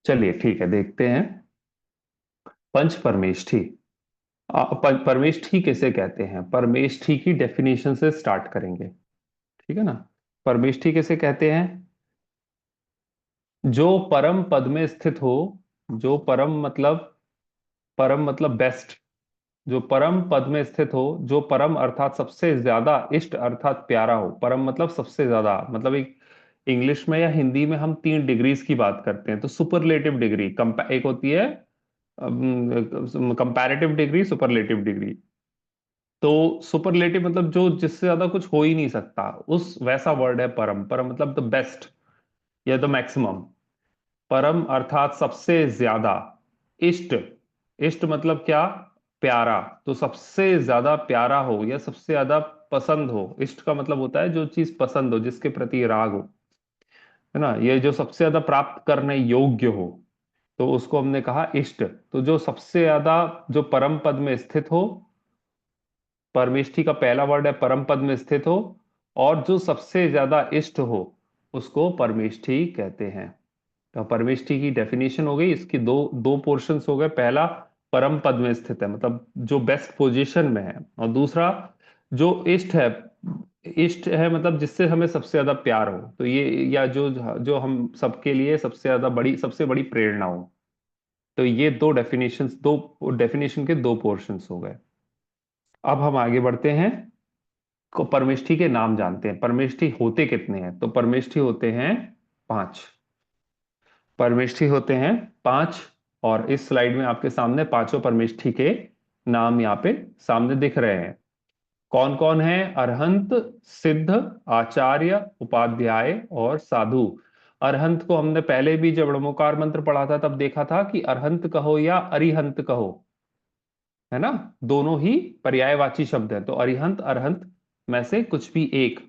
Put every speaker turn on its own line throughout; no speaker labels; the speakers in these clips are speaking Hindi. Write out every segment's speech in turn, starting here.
चलिए ठीक है, देखते हैं। पंच परमेष्ठी। परमेष्ठी किसे कहते हैं? परमेष्ठी की डेफिनेशन से स्टार्ट करेंगे। ठीक है ना। परमेष्ठी किसे कहते हैं? जो परम पद में स्थित हो। जो परम मतलब बेस्ट। जो परम पद में स्थित हो, जो परम अर्थात सबसे ज्यादा, इष्ट अर्थात प्यारा हो। परम मतलब सबसे ज्यादा, मतलब एक इंग्लिश में या हिंदी में हम तीन डिग्रीज की बात करते हैं। तो सुपरलेटिव डिग्री एक होती है, कंपैरेटिव डिग्री, सुपरलेटिव डिग्री। तो सुपरलेटिव मतलब जो जिससे ज्यादा कुछ हो ही नहीं सकता, उस वैसा वर्ड है परम। परम मतलब द बेस्ट या द मैक्सिमम। परम अर्थात सबसे ज्यादा। इष्ट। इष्ट मतलब क्या? प्यारा। तो सबसे ज्यादा प्यारा हो या सबसे ज्यादा पसंद हो। इष्ट का मतलब होता है जो चीज पसंद हो, जिसके प्रति राग हो। है ना, ये जो सबसे ज्यादा प्राप्त करने योग्य हो, तो उसको हमने कहा इष्ट। तो जो सबसे ज्यादा, जो परम पद में स्थित हो। परमेष्ठी का पहला वर्ड है परम पद में स्थित हो। और जो सबसे ज्यादा इष्ट हो, उसको परमेष्ठी कहते हैं। तो परमेष्ठी की डेफिनेशन हो गई। इसकी दो दो पोर्शंस हो गए। पहला, परम पद में स्थित है, मतलब जो बेस्ट पोजीशन में है। और दूसरा, जो इष्ट है। इष्ट है मतलब जिससे हमें सबसे ज्यादा प्यार हो, तो ये, या जो जो हम सबके लिए सबसे ज्यादा बड़ी, सबसे बड़ी प्रेरणा हो। तो ये दो डेफिनेशन के दो पोर्शंस हो गए। अब हम आगे बढ़ते हैं। को परमेष्ठी के नाम जानते हैं। परमेष्ठी होते कितने हैं? तो परमेष्ठी होते हैं पांच। परमेष्ठी होते हैं पांच। और इस स्लाइड में आपके सामने पांचों परमेष्ठी के नाम यहाँ पे सामने दिख रहे हैं। कौन कौन है? अरहंत, सिद्ध, आचार्य, उपाध्याय और साधु। अरहंत को हमने पहले भी जब णमोकार मंत्र पढ़ा था तब देखा था कि अरहंत कहो या अरिहंत कहो। है ना। दोनों ही पर्यायवाची शब्द हैं, तो अरिहंत अरहंत में से कुछ भी एक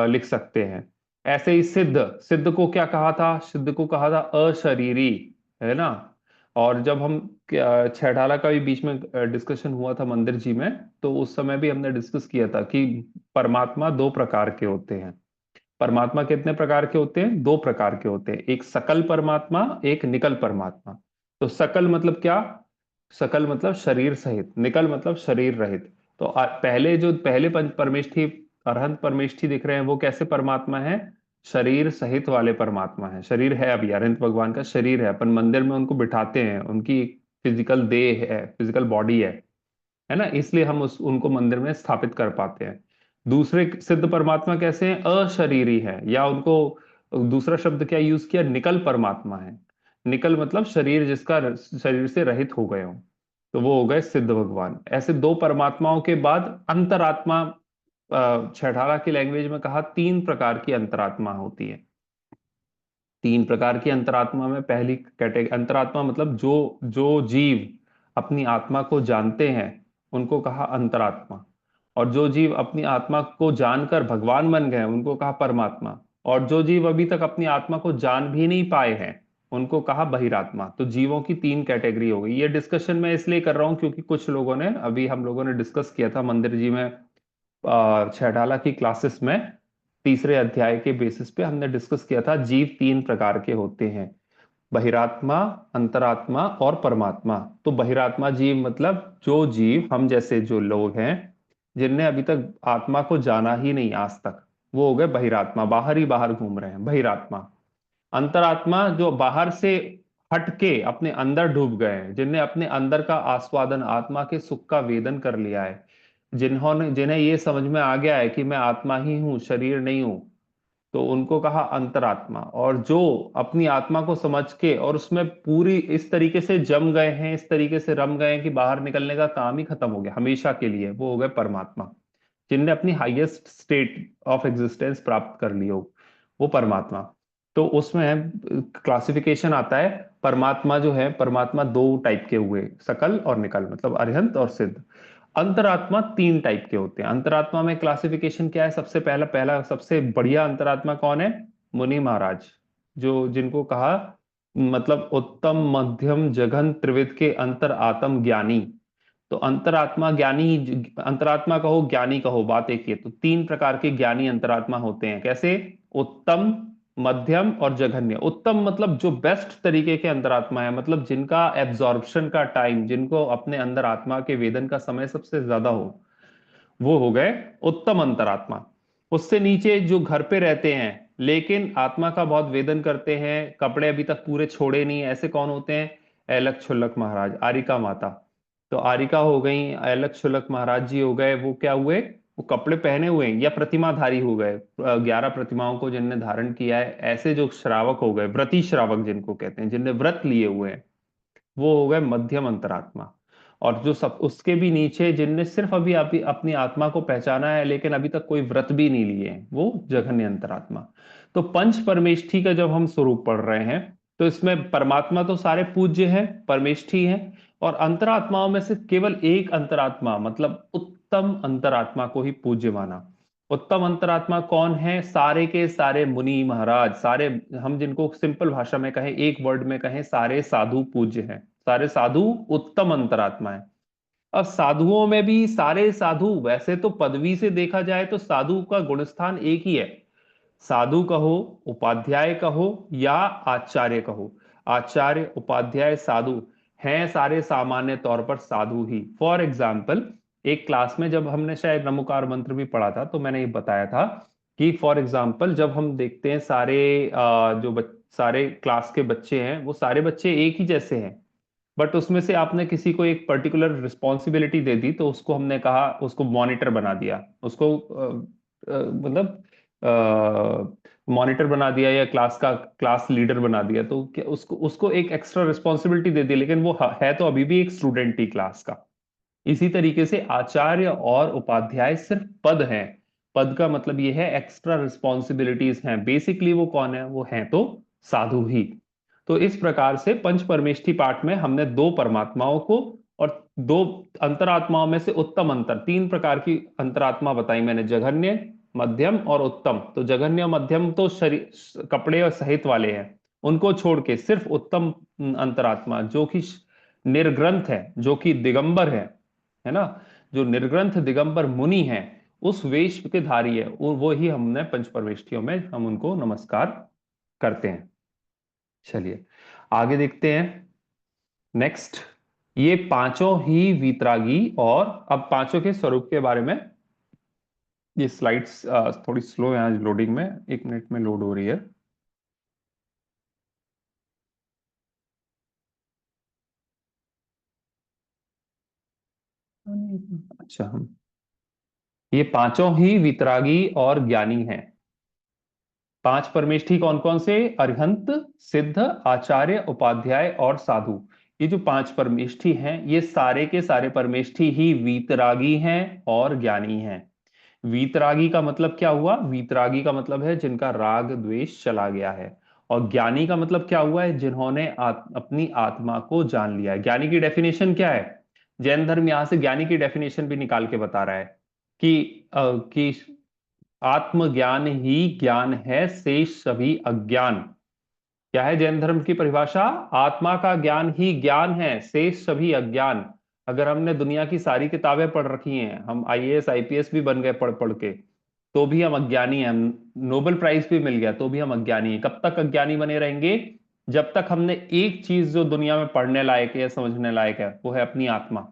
लिख सकते हैं। ऐसे ही सिद्ध। सिद्ध को क्या कहा था? सिद्ध को कहा था अशरीरी। है ना। और जब हम छेठाला का भी बीच में डिस्कशन हुआ था मंदिर जी में, तो उस समय भी हमने डिस्कस किया था कि परमात्मा दो प्रकार के होते हैं। परमात्मा कितने प्रकार के होते हैं? दो प्रकार के होते हैं। एक सकल परमात्मा, एक निकल परमात्मा। तो सकल मतलब क्या? सकल मतलब शरीर सहित, निकल मतलब शरीर रहित। तो पहले जो पहले पंच परमेष्ठी, अरहंत परमेष्ठी दिख रहे हैं, वो कैसे परमात्मा है? शरीर सहित वाले परमात्मा है। शरीर है, अभी अरहंत भगवान का शरीर है, अपन मंदिर में उनको बिठाते हैं, उनकी फिजिकल देह है, फिजिकल बॉडी है ना, इसलिए हम उनको मंदिर में स्थापित कर पाते हैं। दूसरे सिद्ध परमात्मा कैसे हैं? अशरीरी है, या उनको दूसरा शब्द क्या यूज किया? निकल परमात्मा है। निकल मतलब शरीर, जिसका शरीर से रहित हो गए हो, तो वो हो गए सिद्ध भगवान। ऐसे दो परमात्माओं के बाद अंतरात्मा। छठारा की लैंग्वेज में कहा, तीन प्रकार की अंतरात्मा होती है। तीन प्रकार की अंतरात्मा में पहली कैटेगरी अंतरात्मा मतलब जो जो जीव अपनी आत्मा को जानते हैं, उनको कहा अंतरात्मा। और जो जीव अपनी आत्मा को जानकर भगवान बन गए हैं, उनको कहा परमात्मा। और जो जीव अभी तक अपनी आत्मा को जान भी नहीं पाए हैं, उनको कहा बहिरात्मा। तो जीवों की तीन कैटेगरी हो गई। ये डिस्कशन मैं इसलिए कर रहा हूं क्योंकि कुछ लोगों ने, अभी हम लोगों ने डिस्कस किया था मंदिर जी में, छठाला की क्लासेस में, तीसरे अध्याय के बेसिस पे हमने डिस्कस किया था जीव तीन प्रकार के होते हैं। बहिरात्मा, अंतरात्मा और परमात्मा। तो बहिरात्मा जीव मतलब जो जीव, हम जैसे जो लोग हैं, जिनने अभी तक आत्मा को जाना ही नहीं आज तक, वो हो गए बहिरात्मा, बाहर ही बाहर घूम रहे हैं, बहिरात्मा। अंतरात्मा जो बाहर से हटके अपने अंदर डूब गए हैं, जिनने अपने अंदर का आस्वादन, आत्मा के सुख का वेदन कर लिया है, जिन्होंने जिन्हें ये समझ में आ गया है कि मैं आत्मा ही हूँ, शरीर नहीं हूं, तो उनको कहा अंतरात्मा। और जो अपनी आत्मा को समझ के और उसमें पूरी इस तरीके से जम गए हैं, इस तरीके से रम गए हैं कि बाहर निकलने का काम ही खत्म हो गया हमेशा के लिए, वो हो गए परमात्मा। जिनने अपनी हाईएस्ट स्टेट ऑफ एग्जिस्टेंस प्राप्त कर ली हो, वो परमात्मा। तो उसमें क्लासिफिकेशन आता है। परमात्मा जो है, परमात्मा दो टाइप के हुए, सकल और निकल, मतलब अरिहंत और सिद्ध। अंतरात्मा तीन टाइप के होते हैं। अंतरात्मा में क्लासिफिकेशन क्या है? सबसे पहला पहला सबसे बढ़िया अंतरात्मा कौन है? मुनि महाराज, जो जिनको कहा, मतलब उत्तम मध्यम जघन त्रिविध के अंतर आत्म ज्ञानी। तो अंतरात्मा ज्ञानी, अंतरात्मा कहो ज्ञानी कहो, बात एक ही है। तो तीन प्रकार के ज्ञानी अंतरात्मा होते हैं। कैसे? उत्तम, मध्यम और जघन्य। उत्तम मतलब जो बेस्ट तरीके के अंतरात्मा है, मतलब जिनका एब्जॉर्प्शन का टाइम, जिनको अपने अंदर आत्मा के वेदन का समय सबसे ज्यादा हो, वो हो गए उत्तम अंतरात्मा। उससे नीचे जो घर पे रहते हैं लेकिन आत्मा का बहुत वेदन करते हैं, कपड़े अभी तक पूरे छोड़े नहीं, ऐसे कौन होते हैं? ऐलक छुल्लक महाराज, आरिका माता। तो आरिका हो गई, ऐलक छुल्लक महाराज जी हो गए। वो क्या हुए? वो कपड़े पहने हुए हैं या प्रतिमाधारी हो गए, 11 प्रतिमाओं को जिनने धारण किया है, ऐसे जो श्रावक हो गए, व्रती श्रावक जिनको कहते हैं, जिनने व्रत लिए हुए हैं, वो हो गए मध्यम अंतरात्मा। और जो सब उसके भी नीचे, जिनने सिर्फ अभी अभी अपनी आत्मा को पहचाना है लेकिन अभी तक कोई व्रत भी नहीं लिए हैं, वो जघन्य अंतरात्मा। तो पंच परमेष्ठी का जब हम स्वरूप पढ़ रहे हैं, तो इसमें परमात्मा तो सारे पूज्य हैं, परमेष्ठी हैं, और अंतरात्माओं में से केवल एक अंतरात्मा मतलब उत्तम अंतरात्मा को ही पूज्य माना। उत्तम अंतरात्मा कौन है? सारे के सारे मुनि महाराज, सारे, हम जिनको सिंपल भाषा में कहें, एक वर्ड में कहें, सारे साधु पूज्य हैं। सारे साधु उत्तम अंतरात्मा है। अब साधुओं में भी सारे साधु, वैसे तो पदवी से देखा जाए तो साधु का गुणस्थान एक ही है। साधु कहो, उपाध्याय कहो, या आचार्य कहो। आचार्य, उपाध्याय, साधु हैं सारे सामान्य तौर पर साधु ही। फॉर एग्जाम्पल, एक क्लास में जब हमने शायद नमोकार मंत्र भी पढ़ा था, तो मैंने ये बताया था कि फॉर एग्जाम्पल जब हम देखते हैं सारे सारे क्लास के बच्चे हैं, वो सारे बच्चे एक ही जैसे हैं, बट उसमें से आपने किसी को एक पर्टिकुलर रिस्पॉन्सिबिलिटी दे दी, तो उसको हमने कहा, उसको मॉनिटर बना दिया, उसको मतलब मॉनिटर बना दिया, या क्लास का क्लास लीडर बना दिया, तो क्या उसको उसको एक एक्स्ट्रा रिस्पॉन्सिबिलिटी दे दी, लेकिन वो है तो अभी भी एक स्टूडेंट ही क्लास का। इसी तरीके से आचार्य और उपाध्याय सिर्फ पद हैं। पद का मतलब ये है एक्स्ट्रा रिस्पॉन्सिबिलिटीज हैं, बेसिकली वो कौन है? वो हैं तो साधु ही। तो इस प्रकार से पंच परमेष्ठी पाठ में हमने दो परमात्माओं को और दो अंतरात्माओं में से उत्तम अंतर, तीन प्रकार की अंतरात्मा बताई मैंने, जघन्य, मध्यम और उत्तम। तो जघन्य और मध्यम तो शरीर कपड़े और सहित वाले हैं, उनको छोड़ के सिर्फ उत्तम अंतरात्मा, जो कि निर्ग्रंथ है, जो कि दिगंबर है ना, जो निर्ग्रंथ दिगंबर मुनि है, उस वेश के धारी है, वो ही हमने पंच परमेष्ठियों में हम उनको नमस्कार करते हैं। चलिए आगे देखते हैं। नेक्स्ट, ये पांचों ही वीतरागी, और अब पांचों के स्वरूप के बारे में, ये स्लाइड्स थोड़ी स्लो है आज लोडिंग में, 1 मिनट में लोड हो रही है। अच्छा, हम ये पांचों ही वितरागी और ज्ञानी हैं। पांच परमेष्ठी कौन कौन से? अरिहंत, सिद्ध, आचार्य, उपाध्याय और साधु। ये जो पांच परमेष्ठी हैं, ये सारे के सारे परमेष्ठी ही वीतरागी हैं और ज्ञानी हैं। वीतरागी का मतलब क्या हुआ? वीतरागी का मतलब है जिनका राग द्वेष चला गया है। और ज्ञानी का मतलब क्या हुआ है? जिन्होंने अपनी आत्मा को जान लिया है। ज्ञानी की डेफिनेशन क्या है? जैन धर्म यहां से ज्ञानी की डेफिनेशन भी निकाल के बता रहा है कि आत्मज्ञान ही ज्ञान है, शेष सभी अज्ञान। क्या है जैन धर्म की परिभाषा? आत्मा का ज्ञान ही ज्ञान है, शेष सभी अज्ञान। अगर हमने दुनिया की सारी किताबें पढ़ रखी हैं, हम आईएएस आईपीएस भी बन गए पढ़ पढ़ के, तो भी हम अज्ञानी हैं। नोबेल प्राइज भी मिल गया तो भी हम अज्ञानी हैं। कब तक अज्ञानी बने रहेंगे? जब तक हमने एक चीज जो दुनिया में पढ़ने लायक है या समझने लायक है, वो है अपनी आत्मा,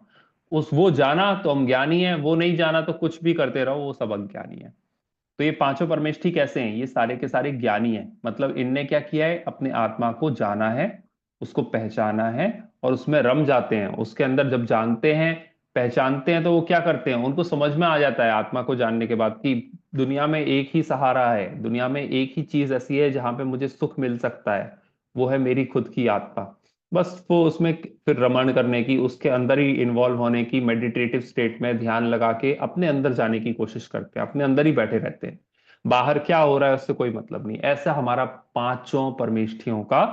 उस वो जाना तो हम ज्ञानी हैं, वो नहीं जाना तो कुछ भी करते रहो, वो सब अज्ञानी है। तो ये पांचों परमेष्ठी कैसे हैं? ये सारे के सारे ज्ञानी हैं, मतलब इनने क्या किया है? अपने आत्मा को जाना है, उसको पहचाना है, और उसमें रम जाते हैं। उसके अंदर जब जानते हैं, पहचानते हैं, तो वो क्या करते हैं? उनको समझ में आ जाता है आत्मा को जानने के बाद कि दुनिया में एक ही सहारा है, दुनिया में एक ही चीज ऐसी है जहां पे मुझे सुख मिल सकता है, वो है मेरी खुद की आत्मा। बस वो उसमें फिर रमण करने की, उसके अंदर ही इन्वॉल्व होने की, मेडिटेटिव स्टेट में ध्यान लगा के अपने अंदर जाने की कोशिश करते हैं, अपने अंदर ही बैठे रहते हैं। बाहर क्या हो रहा है उससे कोई मतलब नहीं। ऐसा हमारा पांचों परमेष्ठियों का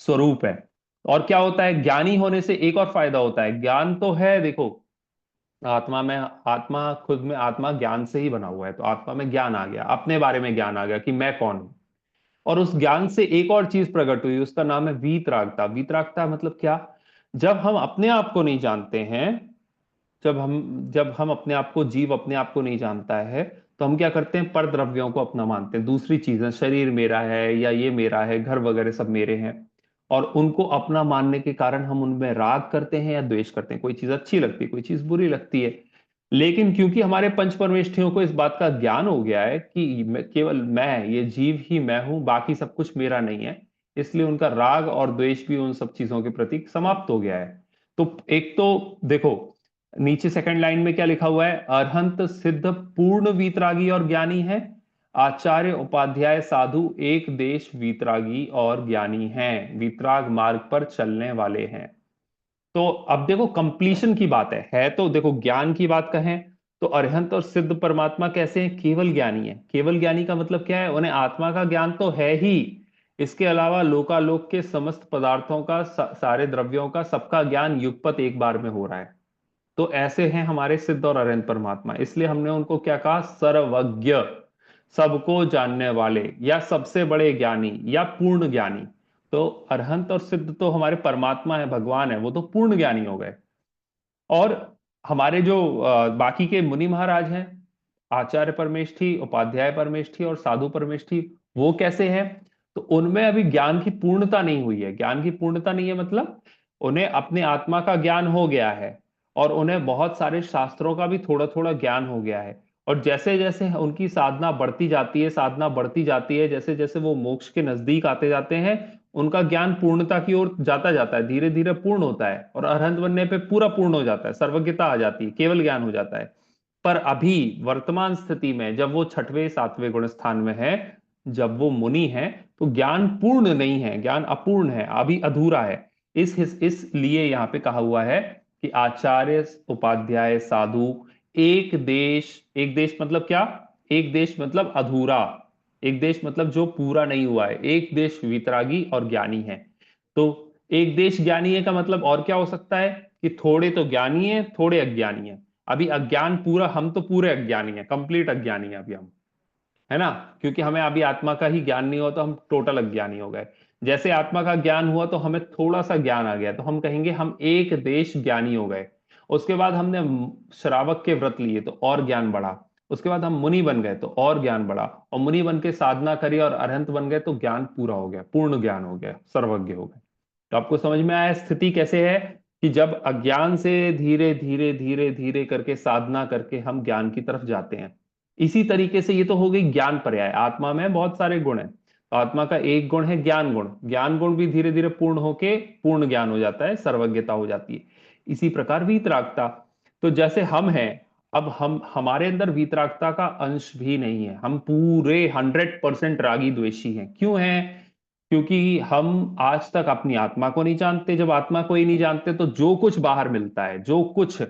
स्वरूप है। और क्या होता है? ज्ञानी होने से एक और फायदा होता है। ज्ञान तो है, देखो, आत्मा में, आत्मा खुद में, आत्मा ज्ञान से ही बना हुआ है, तो आत्मा में ज्ञान आ गया, अपने बारे में ज्ञान आ गया कि मैं कौन हूं। और उस ज्ञान से एक और चीज प्रकट हुई, उसका नाम है वीतरागता। वीतरागता मतलब क्या? जब हम अपने आप को नहीं जानते हैं, जब हम अपने आप को, जीव अपने आप को नहीं जानता है, तो हम क्या करते हैं, पर द्रव्यों को अपना मानते हैं, दूसरी चीजें, शरीर मेरा है या ये मेरा है, घर वगैरह सब मेरे हैं, और उनको अपना मानने के कारण हम उनमें राग करते हैं या द्वेष करते हैं। कोई चीज अच्छी लगती है, कोई चीज बुरी लगती है। लेकिन क्योंकि हमारे पंच परमेष्ठियों को इस बात का ज्ञान हो गया है कि केवल मैं, ये जीव ही मैं हूं, बाकी सब कुछ मेरा नहीं है, इसलिए उनका राग और द्वेष भी उन सब चीजों के प्रति समाप्त हो गया है। तो एक तो देखो, नीचे सेकंड लाइन में क्या लिखा हुआ है, अरहंत सिद्ध पूर्ण वीतरागी और ज्ञानी है, आचार्य उपाध्याय साधु एक देश वीतरागी और ज्ञानी हैं, वीतराग मार्ग पर चलने वाले हैं। तो अब देखो कंप्लीशन की बात है तो देखो ज्ञान की बात कहें तो अरिहंत और सिद्ध परमात्मा कैसे हैं, केवल ज्ञानी है। केवल ज्ञानी का मतलब क्या है, उन्हें आत्मा का ज्ञान तो है ही, इसके अलावा लोकालोक के समस्त पदार्थों का, सारे द्रव्यों का, सबका ज्ञान युगपत एक बार में हो रहा है। तो ऐसे हैं हमारे सिद्ध और अरिहंत परमात्मा, इसलिए हमने उनको क्या कहा, सर्वज्ञ, सबको जानने वाले, या सबसे बड़े ज्ञानी, या पूर्ण ज्ञानी। तो अरहंत और सिद्ध तो हमारे परमात्मा है, भगवान है, वो तो पूर्ण ज्ञानी हो गए। और हमारे जो बाकी के मुनि महाराज हैं, आचार्य परमेष्ठी, उपाध्याय परमेष्ठी और साधु परमेष्ठी, वो कैसे हैं, तो उनमें अभी ज्ञान की पूर्णता नहीं हुई है। ज्ञान की पूर्णता नहीं है मतलब उन्हें अपने आत्मा का ज्ञान हो गया है, और उन्हें बहुत सारे शास्त्रों का भी थोड़ा थोड़ा ज्ञान हो गया है। और जैसे जैसे उनकी साधना बढ़ती जाती है, साधना बढ़ती जाती है, जैसे जैसे वो मोक्ष के नजदीक आते जाते हैं, उनका ज्ञान पूर्णता की ओर जाता जाता है, धीरे धीरे पूर्ण होता है, और अरहंत बनने पे पूरा पूर्ण हो जाता है, सर्वज्ञता आ जाती है, केवल ज्ञान हो जाता है। पर अभी वर्तमान स्थिति में जब वो छठवें सातवें गुण स्थान में है, जब वो मुनि है, तो ज्ञान पूर्ण नहीं है, ज्ञान अपूर्ण है, अभी अधूरा है। इसलिए यहाँ पे कहा हुआ है कि आचार्य उपाध्याय साधु एक देश, एक देश मतलब क्या, एक देश मतलब अधूरा, एक देश मतलब जो पूरा नहीं हुआ है, एक देश वितरागी और ज्ञानी है। तो एक देश ज्ञानी है का मतलब और क्या हो सकता है, कि थोड़े तो ज्ञानी है, थोड़े अज्ञानी है। अभी अज्ञान पूरा, हम तो पूरे अज्ञानी है, कंप्लीट अज्ञानी है अभी हम, है ना, क्योंकि हमें अभी आत्मा का ही ज्ञान नहीं हुआ तो हम टोटल अज्ञानी हो गए। जैसे आत्मा का ज्ञान हुआ तो हमें थोड़ा सा ज्ञान आ गया, तो हम कहेंगे हम एक देश ज्ञानी हो गए। उसके बाद हमने श्रावक के व्रत लिए तो और ज्ञान बढ़ा, उसके बाद हम मुनि बन गए तो और ज्ञान बढ़ा, और मुनि बन के साधना करी और अरहंत बन गए तो ज्ञान पूरा हो गया, पूर्ण ज्ञान हो गया, सर्वज्ञ हो गए। तो आपको समझ में आया स्थिति कैसे है, कि जब अज्ञान से धीरे धीरे धीरे धीरे करके साधना करके हम ज्ञान की तरफ जाते हैं। इसी तरीके से ये तो हो गई ज्ञान पर्याय, आत्मा में बहुत सारे गुण हैं, तो आत्मा का एक गुण है ज्ञान गुण, ज्ञान गुण भी धीरे धीरे पूर्ण होके पूर्ण ज्ञान हो जाता है, सर्वज्ञता हो जाती है। इसी प्रकार वीतरागता, तो जैसे हम हैं, अब हम, हमारे अंदर वीतरागता का अंश भी नहीं है, हम पूरे 100% रागी द्वेषी हैं। क्यों हैं, क्योंकि हम आज तक अपनी आत्मा को नहीं जानते। जब आत्मा को ही नहीं जानते तो जो कुछ बाहर मिलता है, जो कुछ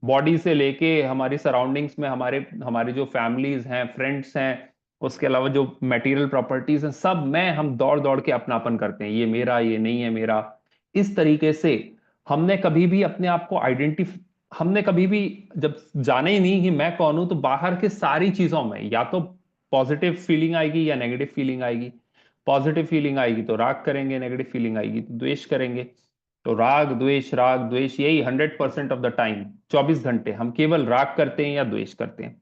बॉडी से लेके हमारी सराउंडिंग्स में, हमारे हमारी जो फैमिलीज हैं, फ्रेंड्स हैं, उसके अलावा जो मटेरियल प्रॉपर्टीज हैं, सब में हम दौड़ दौड़ के अपनापन करते हैं, ये मेरा, ये नहीं है मेरा। इस तरीके से हमने कभी भी अपने आप को हमने कभी भी जब जाने ही नहीं कि मैं कौन हूं, तो बाहर के सारी चीजों में या तो पॉजिटिव फीलिंग आएगी या नेगेटिव फीलिंग आएगी। पॉजिटिव फीलिंग आएगी तो राग करेंगे, नेगेटिव फीलिंग आएगी तो द्वेष करेंगे। तो राग द्वेष यही 100% ऑफ द टाइम, 24 घंटे हम केवल राग करते हैं या द्वेष करते हैं।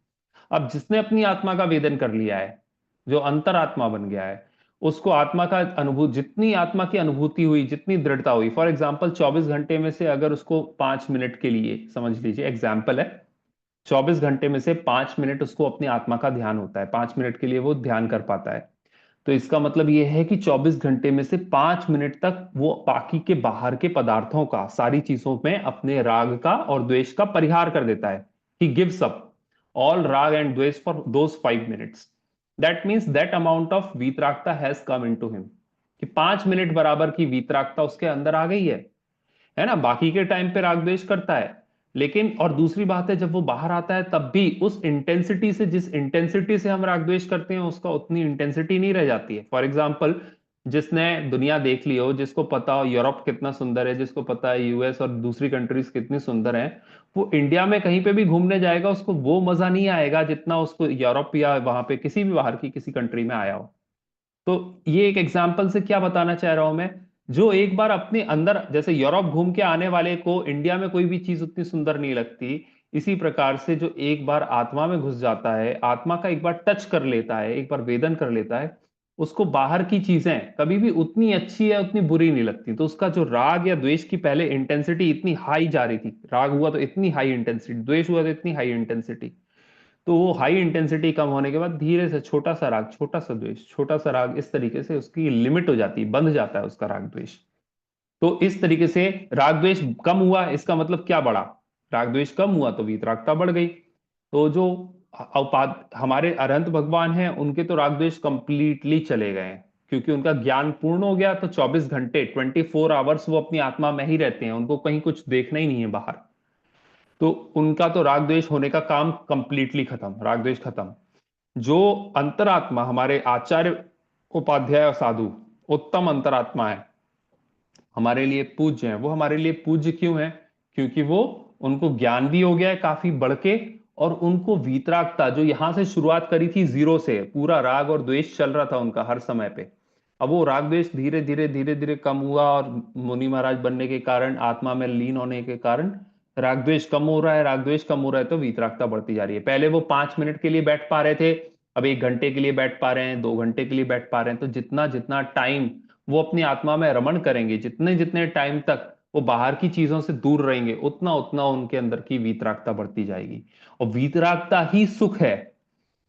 अब जिसने अपनी आत्मा का वेदन कर लिया है, जो अंतरात्मा बन गया है, उसको आत्मा का अनुभूति, जितनी आत्मा की अनुभूति हुई, जितनी दृढ़ता हुई, फॉर एग्जाम्पल 24 घंटे में से अगर उसको 5 मिनट के लिए, समझ लीजिए एग्जाम्पल है, 24 घंटे में से 5 मिनट उसको अपनी आत्मा का ध्यान होता है, 5 मिनट के लिए वो ध्यान कर पाता है, तो इसका मतलब ये है कि 24 घंटे में से 5 मिनट तक वो बाकी के बाहर के पदार्थों का, सारी चीजों में अपने राग का और द्वेष का परिहार कर देता है। ही गिव्स अप ऑल राग एंड द्वेष for those 5 minutes. That means that amount of वीतरागता has come in to him, कि 5 मिनट बराबर की वीतरागता उसके अंदर आ गई है ना। बाकी के टाइम पे राग द्वेष करता है, लेकिन और दूसरी बात है, जब वो बाहर आता है तब भी उस इंटेंसिटी से, जिस इंटेंसिटी से हम राग द्वेष करते हैं, उसका उतनी इंटेंसिटी नहीं रह जाती है। फॉर एग्जाम्पल, जिसने दुनिया देख ली हो, जिसको पता हो यूरोप कितना सुंदर है, जिसको पता है यूएस और दूसरी कंट्रीज कितनी सुंदर है, वो इंडिया में कहीं पे भी घूमने जाएगा, उसको वो मजा नहीं आएगा जितना उसको यूरोप या वहां पे किसी भी बाहर की किसी कंट्री में आया हो। तो ये एक एग्जाम्पल से क्या बताना चाह रहा हूं मैं, जो एक बार अपने अंदर, जैसे यूरोप घूम के आने वाले को इंडिया में कोई भी चीज उतनी सुंदर नहीं लगती, इसी प्रकार से जो एक बार आत्मा में घुस जाता है, आत्मा का एक बार टच कर लेता है, एक बार वेदन कर लेता है, उसको बाहर की चीजें कभी भी उतनी अच्छी या उतनी बुरी नहीं लगती। तो उसका जो राग या द्वेष की पहले इंटेंसिटी इतनी हाई जा रही थी, राग हुआ तो इतनी हाई इंटेंसिटी, द्वेष हुआ तो इतनी हाई इंटेंसिटी, तो वो हाई इंटेंसिटी कम होने के बाद धीरे से छोटा सा राग, छोटा सा द्वेष, छोटा सा राग, इस तरीके से उसकी लिमिट हो जाती है, बंध जाता है उसका राग द्वेष। तो इस तरीके से राग द्वेष कम हुआ, इसका मतलब क्या बढ़ा? राग द्वेष कम हुआ तो वीतरागता बढ़ गई। तो जो हमारे अरहंत भगवान हैं, उनके तो राग द्वेष कंप्लीटली चले गए हैं, क्योंकि उनका ज्ञान पूर्ण हो गया। तो 24 घंटे, 24 आवर्स वो अपनी आत्मा में ही रहते हैं, उनको कहीं कुछ देखना ही नहीं है बाहर। तो उनका तो राग द्वेष होने का काम कंप्लीटली खत्म, राग द्वेष खत्म। जो अंतरात्मा हमारे आचार्य उपाध्याय और साधु, उत्तम अंतरात्मा है, हमारे लिए पूज्य है। वो हमारे लिए पूज्य क्यों है? क्योंकि वो, उनको ज्ञान भी हो गया है काफी बढ़ के, और उनको वीतरागता, जो यहां से शुरुआत करी थी जीरो से, पूरा राग और द्वेष चल रहा था उनका हर समय पे, अब वो राग द्वेष धीरे धीरे धीरे धीरे कम हुआ, और मुनि महाराज बनने के कारण, आत्मा में लीन होने के कारण राग द्वेष कम हो रहा है, राग द्वेष कम हो रहा है, तो वीतरागता बढ़ती जा रही है। पहले वो 5 मिनट के लिए बैठ पा रहे थे, अब 1 घंटे के लिए बैठ पा रहे हैं, 2 घंटे के लिए बैठ पा रहे हैं। तो जितना जितना टाइम वो अपनी आत्मा में रमण करेंगे, जितने जितने टाइम तक वो बाहर की चीजों से दूर रहेंगे, उतना उतना उनके अंदर की वीतरागता बढ़ती जाएगी। और वीतरागता ही सुख है।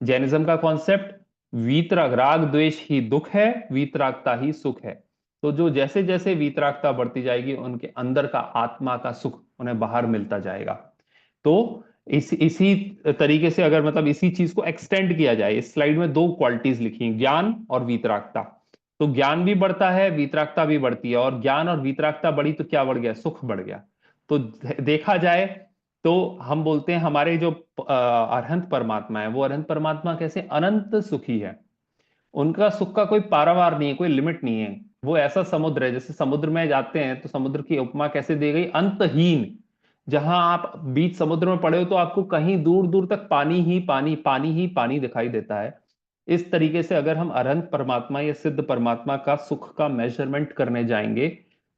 जैनिज्म का कॉन्सेप्ट, वीतराग, राग द्वेष ही दुख है, वीतरागता ही सुख है। तो जो जैसे जैसे वीतरागता बढ़ती जाएगी, उनके अंदर का आत्मा का सुख उन्हें बाहर मिलता जाएगा। तो इसी तरीके से अगर मतलब इसी चीज को एक्सटेंड किया जाए, इस स्लाइड में दो क्वालिटीज लिखी हैं, ज्ञान और वीतरागता। तो ज्ञान भी बढ़ता है, वीतरागता भी बढ़ती है, और ज्ञान और वीतरागता बढ़ी तो क्या बढ़ गया? सुख बढ़ गया। तो देखा जाए तो हम बोलते हैं हमारे जो अरहंत परमात्मा है, वो अरहंत परमात्मा कैसे अनंत सुखी है। उनका सुख का कोई पारावार नहीं है, कोई लिमिट नहीं है। वो ऐसा समुद्र है, जैसे समुद्र में जाते हैं तो समुद्र की उपमा कैसे दी गई? अंतहीन। जहां आप बीच समुद्र में पड़े हो तो आपको कहीं दूर दूर तक पानी ही पानी, पानी ही पानी दिखाई देता है। इस तरीके से अगर हम अरहंत परमात्मा या सिद्ध परमात्मा का सुख का मेजरमेंट करने जाएंगे,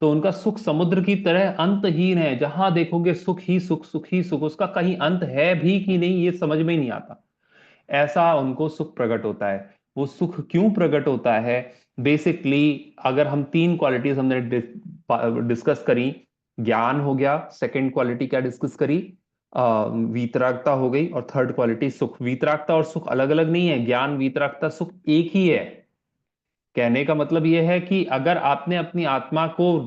तो उनका सुख समुद्र की तरह अंतहीन है। जहां देखोगे सुख ही सुख, सुख ही सुख, उसका कहीं अंत है भी कि नहीं ये समझ में ही नहीं आता। ऐसा उनको सुख प्रकट होता है। वो सुख क्यों प्रकट होता है? बेसिकली अगर हम तीन क्वालिटीज हमने डिस्कस करी, ज्ञान हो गया, सेकंड क्वालिटी क्या डिस्कस करी? वीतरागता हो गई, और थर्ड क्वालिटी सुख। वीतरागता और सुख अलग अलग नहीं है, ज्ञान वीतरागता सुख एक ही है। कहने का मतलब यह है कि अगर आपने अपनी आत्मा को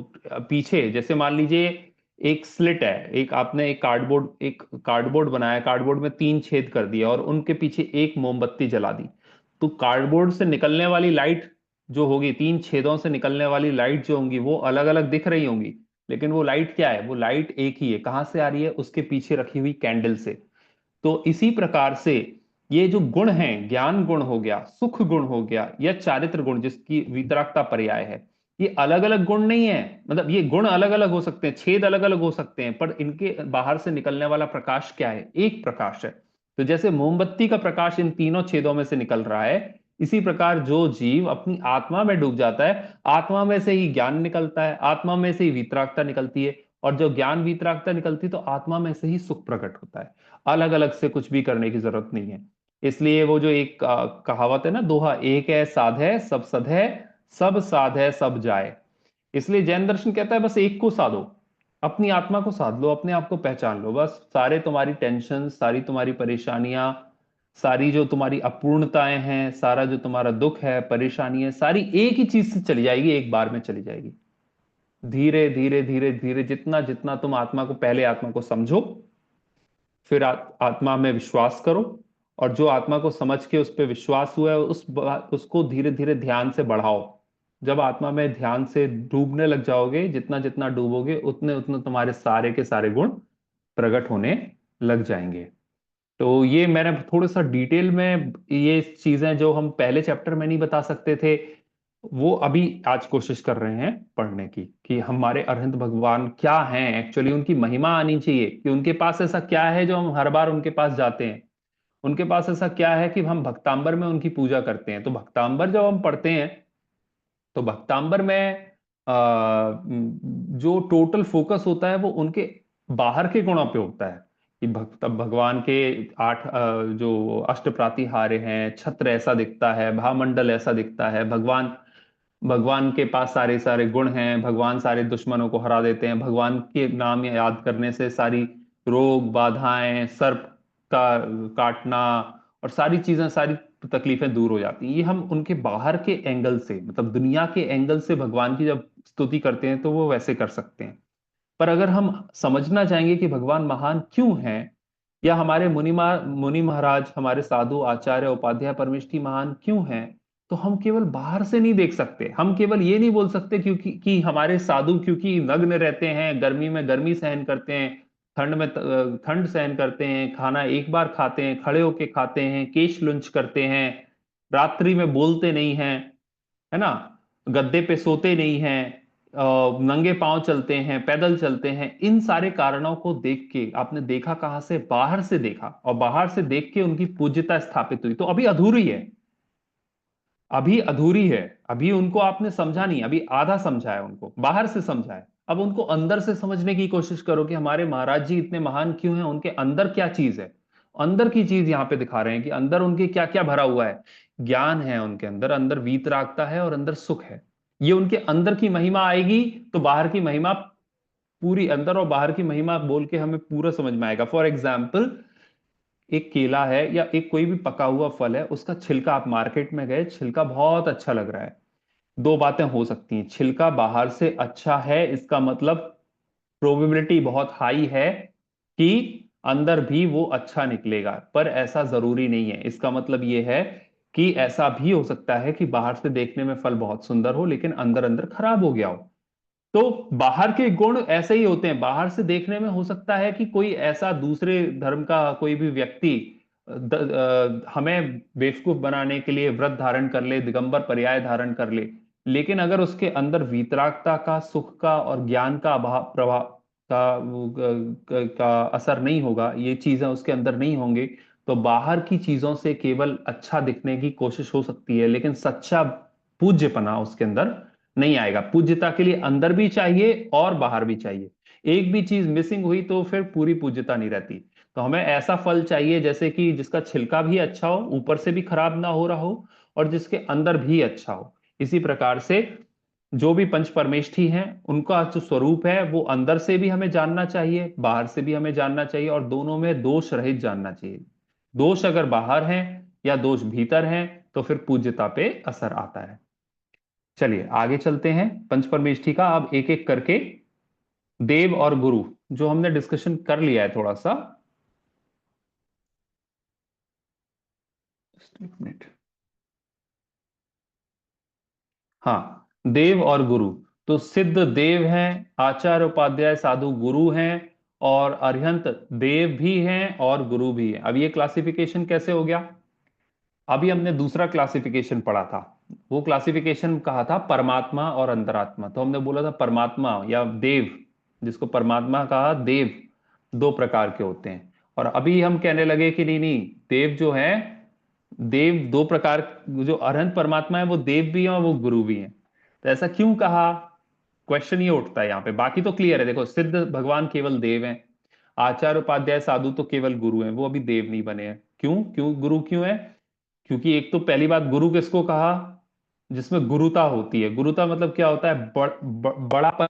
पीछे, जैसे मान लीजिए एक स्लिट है, एक आपने एक कार्डबोर्ड बनाया, कार्डबोर्ड में 3 छेद कर दिया और उनके पीछे एक मोमबत्ती जला दी, तो कार्डबोर्ड से निकलने वाली लाइट जो होगी, 3 छेदों से निकलने वाली लाइट जो होंगी, वो अलग अलग दिख रही होंगी, लेकिन वो लाइट क्या है? वो लाइट एक ही है। कहां से आ रही है? उसके पीछे रखी हुई कैंडल से। तो इसी प्रकार से ये जो गुण हैं, ज्ञान गुण हो गया, सुख गुण हो गया, या चारित्र गुण जिसकी वितरागता पर्याय है, ये अलग अलग गुण नहीं है। मतलब ये गुण अलग अलग हो सकते हैं, छेद अलग अलग हो सकते हैं, पर इनके बाहर से निकलने वाला प्रकाश क्या है? एक प्रकाश है। तो जैसे मोमबत्ती का प्रकाश इन तीनों छेदों में से निकल रहा है, इसी प्रकार जो जीव अपनी आत्मा में डूब जाता है, आत्मा में से ही ज्ञान निकलता है, आत्मा में से ही वितरागता निकलती है, और जब ज्ञान वितरागता निकलती है तो आत्मा में से ही सुख प्रकट होता है। अलग अलग से कुछ भी करने की जरूरत नहीं है। इसलिए वो जो एक कहावत है ना, दोहा, एक है साध है सब सध है, सब साध है सब जाए। इसलिए जैन दर्शन कहता है बस एक को साधो, अपनी आत्मा को साध लो, अपने आप को पहचान लो, बस सारे तुम्हारी टेंशन, सारी तुम्हारी परेशानियां, सारी जो तुम्हारी अपूर्णताएं हैं, सारा जो तुम्हारा दुख है, परेशानी है, सारी एक ही चीज से चली जाएगी, एक बार में चली जाएगी। धीरे धीरे धीरे धीरे जितना जितना तुम आत्मा को, पहले आत्मा को समझो, फिर आत्मा में विश्वास करो, और जो आत्मा को समझ के उस पर विश्वास हुआ है, उसको धीरे धीरे ध्यान से बढ़ाओ। जब आत्मा में ध्यान से डूबने लग जाओगे, जितना जितना डूबोगे, उतने उतने तुम्हारे सारे के सारे गुण प्रकट होने लग जाएंगे। तो ये मैंने थोड़ा सा डिटेल में, ये चीजें जो हम पहले चैप्टर में नहीं बता सकते थे, वो अभी आज कोशिश कर रहे हैं पढ़ने की, कि हमारे अरहंत भगवान क्या हैं एक्चुअली, उनकी महिमा आनी चाहिए, कि उनके पास ऐसा क्या है जो हम हर बार उनके पास जाते हैं। उनके पास ऐसा क्या है कि हम भक्तांबर में उनकी पूजा करते हैं। तो भक्तांबर जब हम पढ़ते हैं, तो भक्तांबर में जो टोटल फोकस होता है वो उनके बाहर के गुणों पे होता है, कि तब भगवान के आठ जो अष्ट प्रातिहार्य हैं, छत्र ऐसा दिखता है, भामंडल ऐसा दिखता है, भगवान भगवान के पास सारे सारे गुण हैं, भगवान सारे दुश्मनों को हरा देते हैं, भगवान के नाम याद करने से सारी रोग बाधाएं, सर्प का काटना और सारी चीजें, सारी तकलीफें दूर हो जाती हैं। ये हम उनके बाहर के एंगल से, मतलब दुनिया के एंगल से भगवान की जब स्तुति करते हैं तो वो वैसे कर सकते हैं। पर अगर हम समझना चाहेंगे कि भगवान महान क्यों हैं, या हमारे मुनि महाराज, हमारे साधु आचार्य उपाध्याय परमिष्ठी महान क्यों हैं, तो हम केवल बाहर से नहीं देख सकते। हम केवल ये नहीं बोल सकते क्योंकि कि हमारे साधु क्योंकि नग्न रहते हैं, गर्मी में गर्मी सहन करते हैं, ठंड में ठंड सहन करते हैं, खाना एक बार खाते हैं, खड़े होके खाते हैं, केश लुंच करते हैं, रात्रि में बोलते नहीं हैं, है ना, गद्दे पे सोते नहीं हैं, नंगे पांव चलते हैं, पैदल चलते हैं, इन सारे कारणों को देख के आपने देखा कहां से, बाहर से देखा, और बाहर से देख के उनकी पूज्यता स्थापित हुई, तो अभी अधूरी है, अभी अधूरी है। अभी उनको आपने समझा नहीं, अभी आधा समझा है, उनको बाहर से समझा है। अब उनको अंदर से समझने की कोशिश करो कि हमारे महाराज जी इतने महान क्यों हैं, उनके अंदर क्या चीज है। अंदर की चीज यहाँ पे दिखा रहे हैं कि अंदर उनके क्या क्या भरा हुआ है। ज्ञान है उनके अंदर, अंदर वीतरागता है और अंदर सुख है। ये उनके अंदर की महिमा आएगी तो बाहर की महिमा, पूरी अंदर और बाहर की महिमा बोल के हमें पूरा समझ में आएगा। फॉर एग्जाम्पल, एक केला है या एक कोई भी पका हुआ फल है, उसका छिलका, आप मार्केट में गए, छिलका बहुत अच्छा लग रहा है, दो बातें हो सकती हैं। छिलका बाहर से अच्छा है, इसका मतलब प्रोबेबिलिटी बहुत हाई है कि अंदर भी वो अच्छा निकलेगा, पर ऐसा जरूरी नहीं है। इसका मतलब ये है कि ऐसा भी हो सकता है कि बाहर से देखने में फल बहुत सुंदर हो लेकिन अंदर अंदर खराब हो गया हो। तो बाहर के गुण ऐसे ही होते हैं, बाहर से देखने में हो सकता है कि कोई ऐसा दूसरे धर्म का कोई भी व्यक्ति हमें बेवकूफ बनाने के लिए व्रत धारण कर ले, दिगंबर पर्याय धारण कर ले, लेकिन अगर उसके अंदर वीतरागता का, सुख का और ज्ञान का अभाव, प्रभाव का का असर नहीं होगा, ये चीजें उसके अंदर नहीं होंगे, तो बाहर की चीजों से केवल अच्छा दिखने की कोशिश हो सकती है, लेकिन सच्चा पूज्यपना उसके अंदर नहीं आएगा। पूज्यता के लिए अंदर भी चाहिए और बाहर भी चाहिए। एक भी चीज मिसिंग हुई तो फिर पूरी पूज्यता नहीं रहती। तो हमें ऐसा फल चाहिए जैसे कि जिसका छिलका भी अच्छा हो, ऊपर से भी खराब ना हो रहा हो, और जिसके अंदर भी अच्छा हो। इसी प्रकार से जो भी पंच परमेष्ठी हैं, उनका जो स्वरूप है वो अंदर से भी हमें जानना चाहिए, बाहर से भी हमें जानना चाहिए, और दोनों में दोष रहित जानना चाहिए। दोष अगर बाहर हैं या दोष भीतर हैं तो फिर पूज्यता पे असर आता है। चलिए आगे चलते हैं पंच परमेष्ठी का, अब एक एक करके। देव और गुरु, जो हमने डिस्कशन कर लिया है थोड़ा सा। Just एक मिनट। हाँ, देव और गुरु, तो सिद्ध देव हैं, आचार्य उपाध्याय साधु गुरु हैं, और अरिहंत देव भी हैं और गुरु भी हैं। अब ये क्लासिफिकेशन कैसे हो गया? अभी हमने दूसरा क्लासिफिकेशन पढ़ा था, वो क्लासिफिकेशन कहा था परमात्मा और अंतरात्मा। तो हमने बोला था परमात्मा या देव, जिसको परमात्मा कहा, देव दो प्रकार के होते हैं। और अभी हम कहने लगे कि नहीं नहीं, देव जो है, देव दो प्रकार, जो अरहंत परमात्मा है वो देव भी हैं और वो गुरु भी हैं। तो ऐसा क्यों कहा, क्वेश्चन ये उठता है यहाँ पे। बाकी तो क्लियर है, देखो, सिद्ध भगवान केवल देव हैं, आचार्य उपाध्याय साधु तो केवल गुरु हैं, वो अभी देव नहीं बने हैं। क्यों, क्यों गुरु क्यों है? क्योंकि एक तो पहली बात, गुरु किसको कहा? जिसमें गुरुता होती है। गुरुता मतलब क्या होता है? बड़ापन।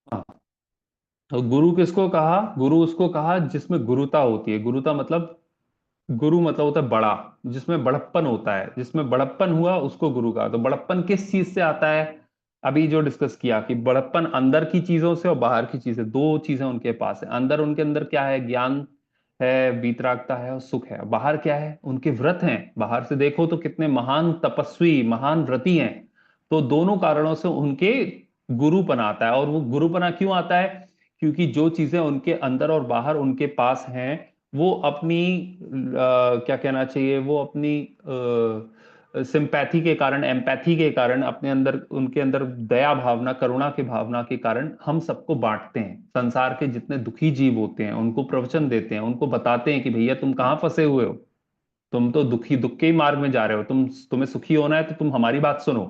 हाँ, तो गुरु किसको कहा? गुरु उसको कहा जिसमें गुरुता होती है। गुरुता मतलब, गुरु मतलब होता है बड़ा, जिसमें बड़प्पन होता है, जिसमें बड़प्पन हुआ उसको गुरु कहा। तो बड़प्पन किस चीज से आता है? अभी जो डिस्कस किया कि बड़प्पन अंदर की चीजों से और बाहर की चीजें, दो चीजें उनके पास है। अंदर, उनके अंदर क्या है? ज्ञान है, वीतरागता है और सुख है। बाहर क्या है? उनके व्रत हैं। बाहर से देखो तो कितने महान तपस्वी, महान व्रती हैं। तो दोनों कारणों से उनके गुरुपना आता है। और वो गुरुपना क्यों आता है? क्योंकि जो चीजें उनके अंदर और बाहर उनके पास हैं, वो अपनी क्या कहना चाहिए, वो अपनी सिंपैथी के कारण, एम्पैथी के कारण, अपने अंदर, उनके अंदर दया भावना, करुणा की भावना के कारण हम सबको बांटते हैं। संसार के जितने दुखी जीव होते हैं उनको प्रवचन देते हैं, उनको बताते हैं कि भैया तुम कहाँ फंसे हुए हो, तुम तो दुखी, दुख के ही मार्ग में जा रहे हो, तुम्हें सुखी होना है तो तुम हमारी बात सुनो।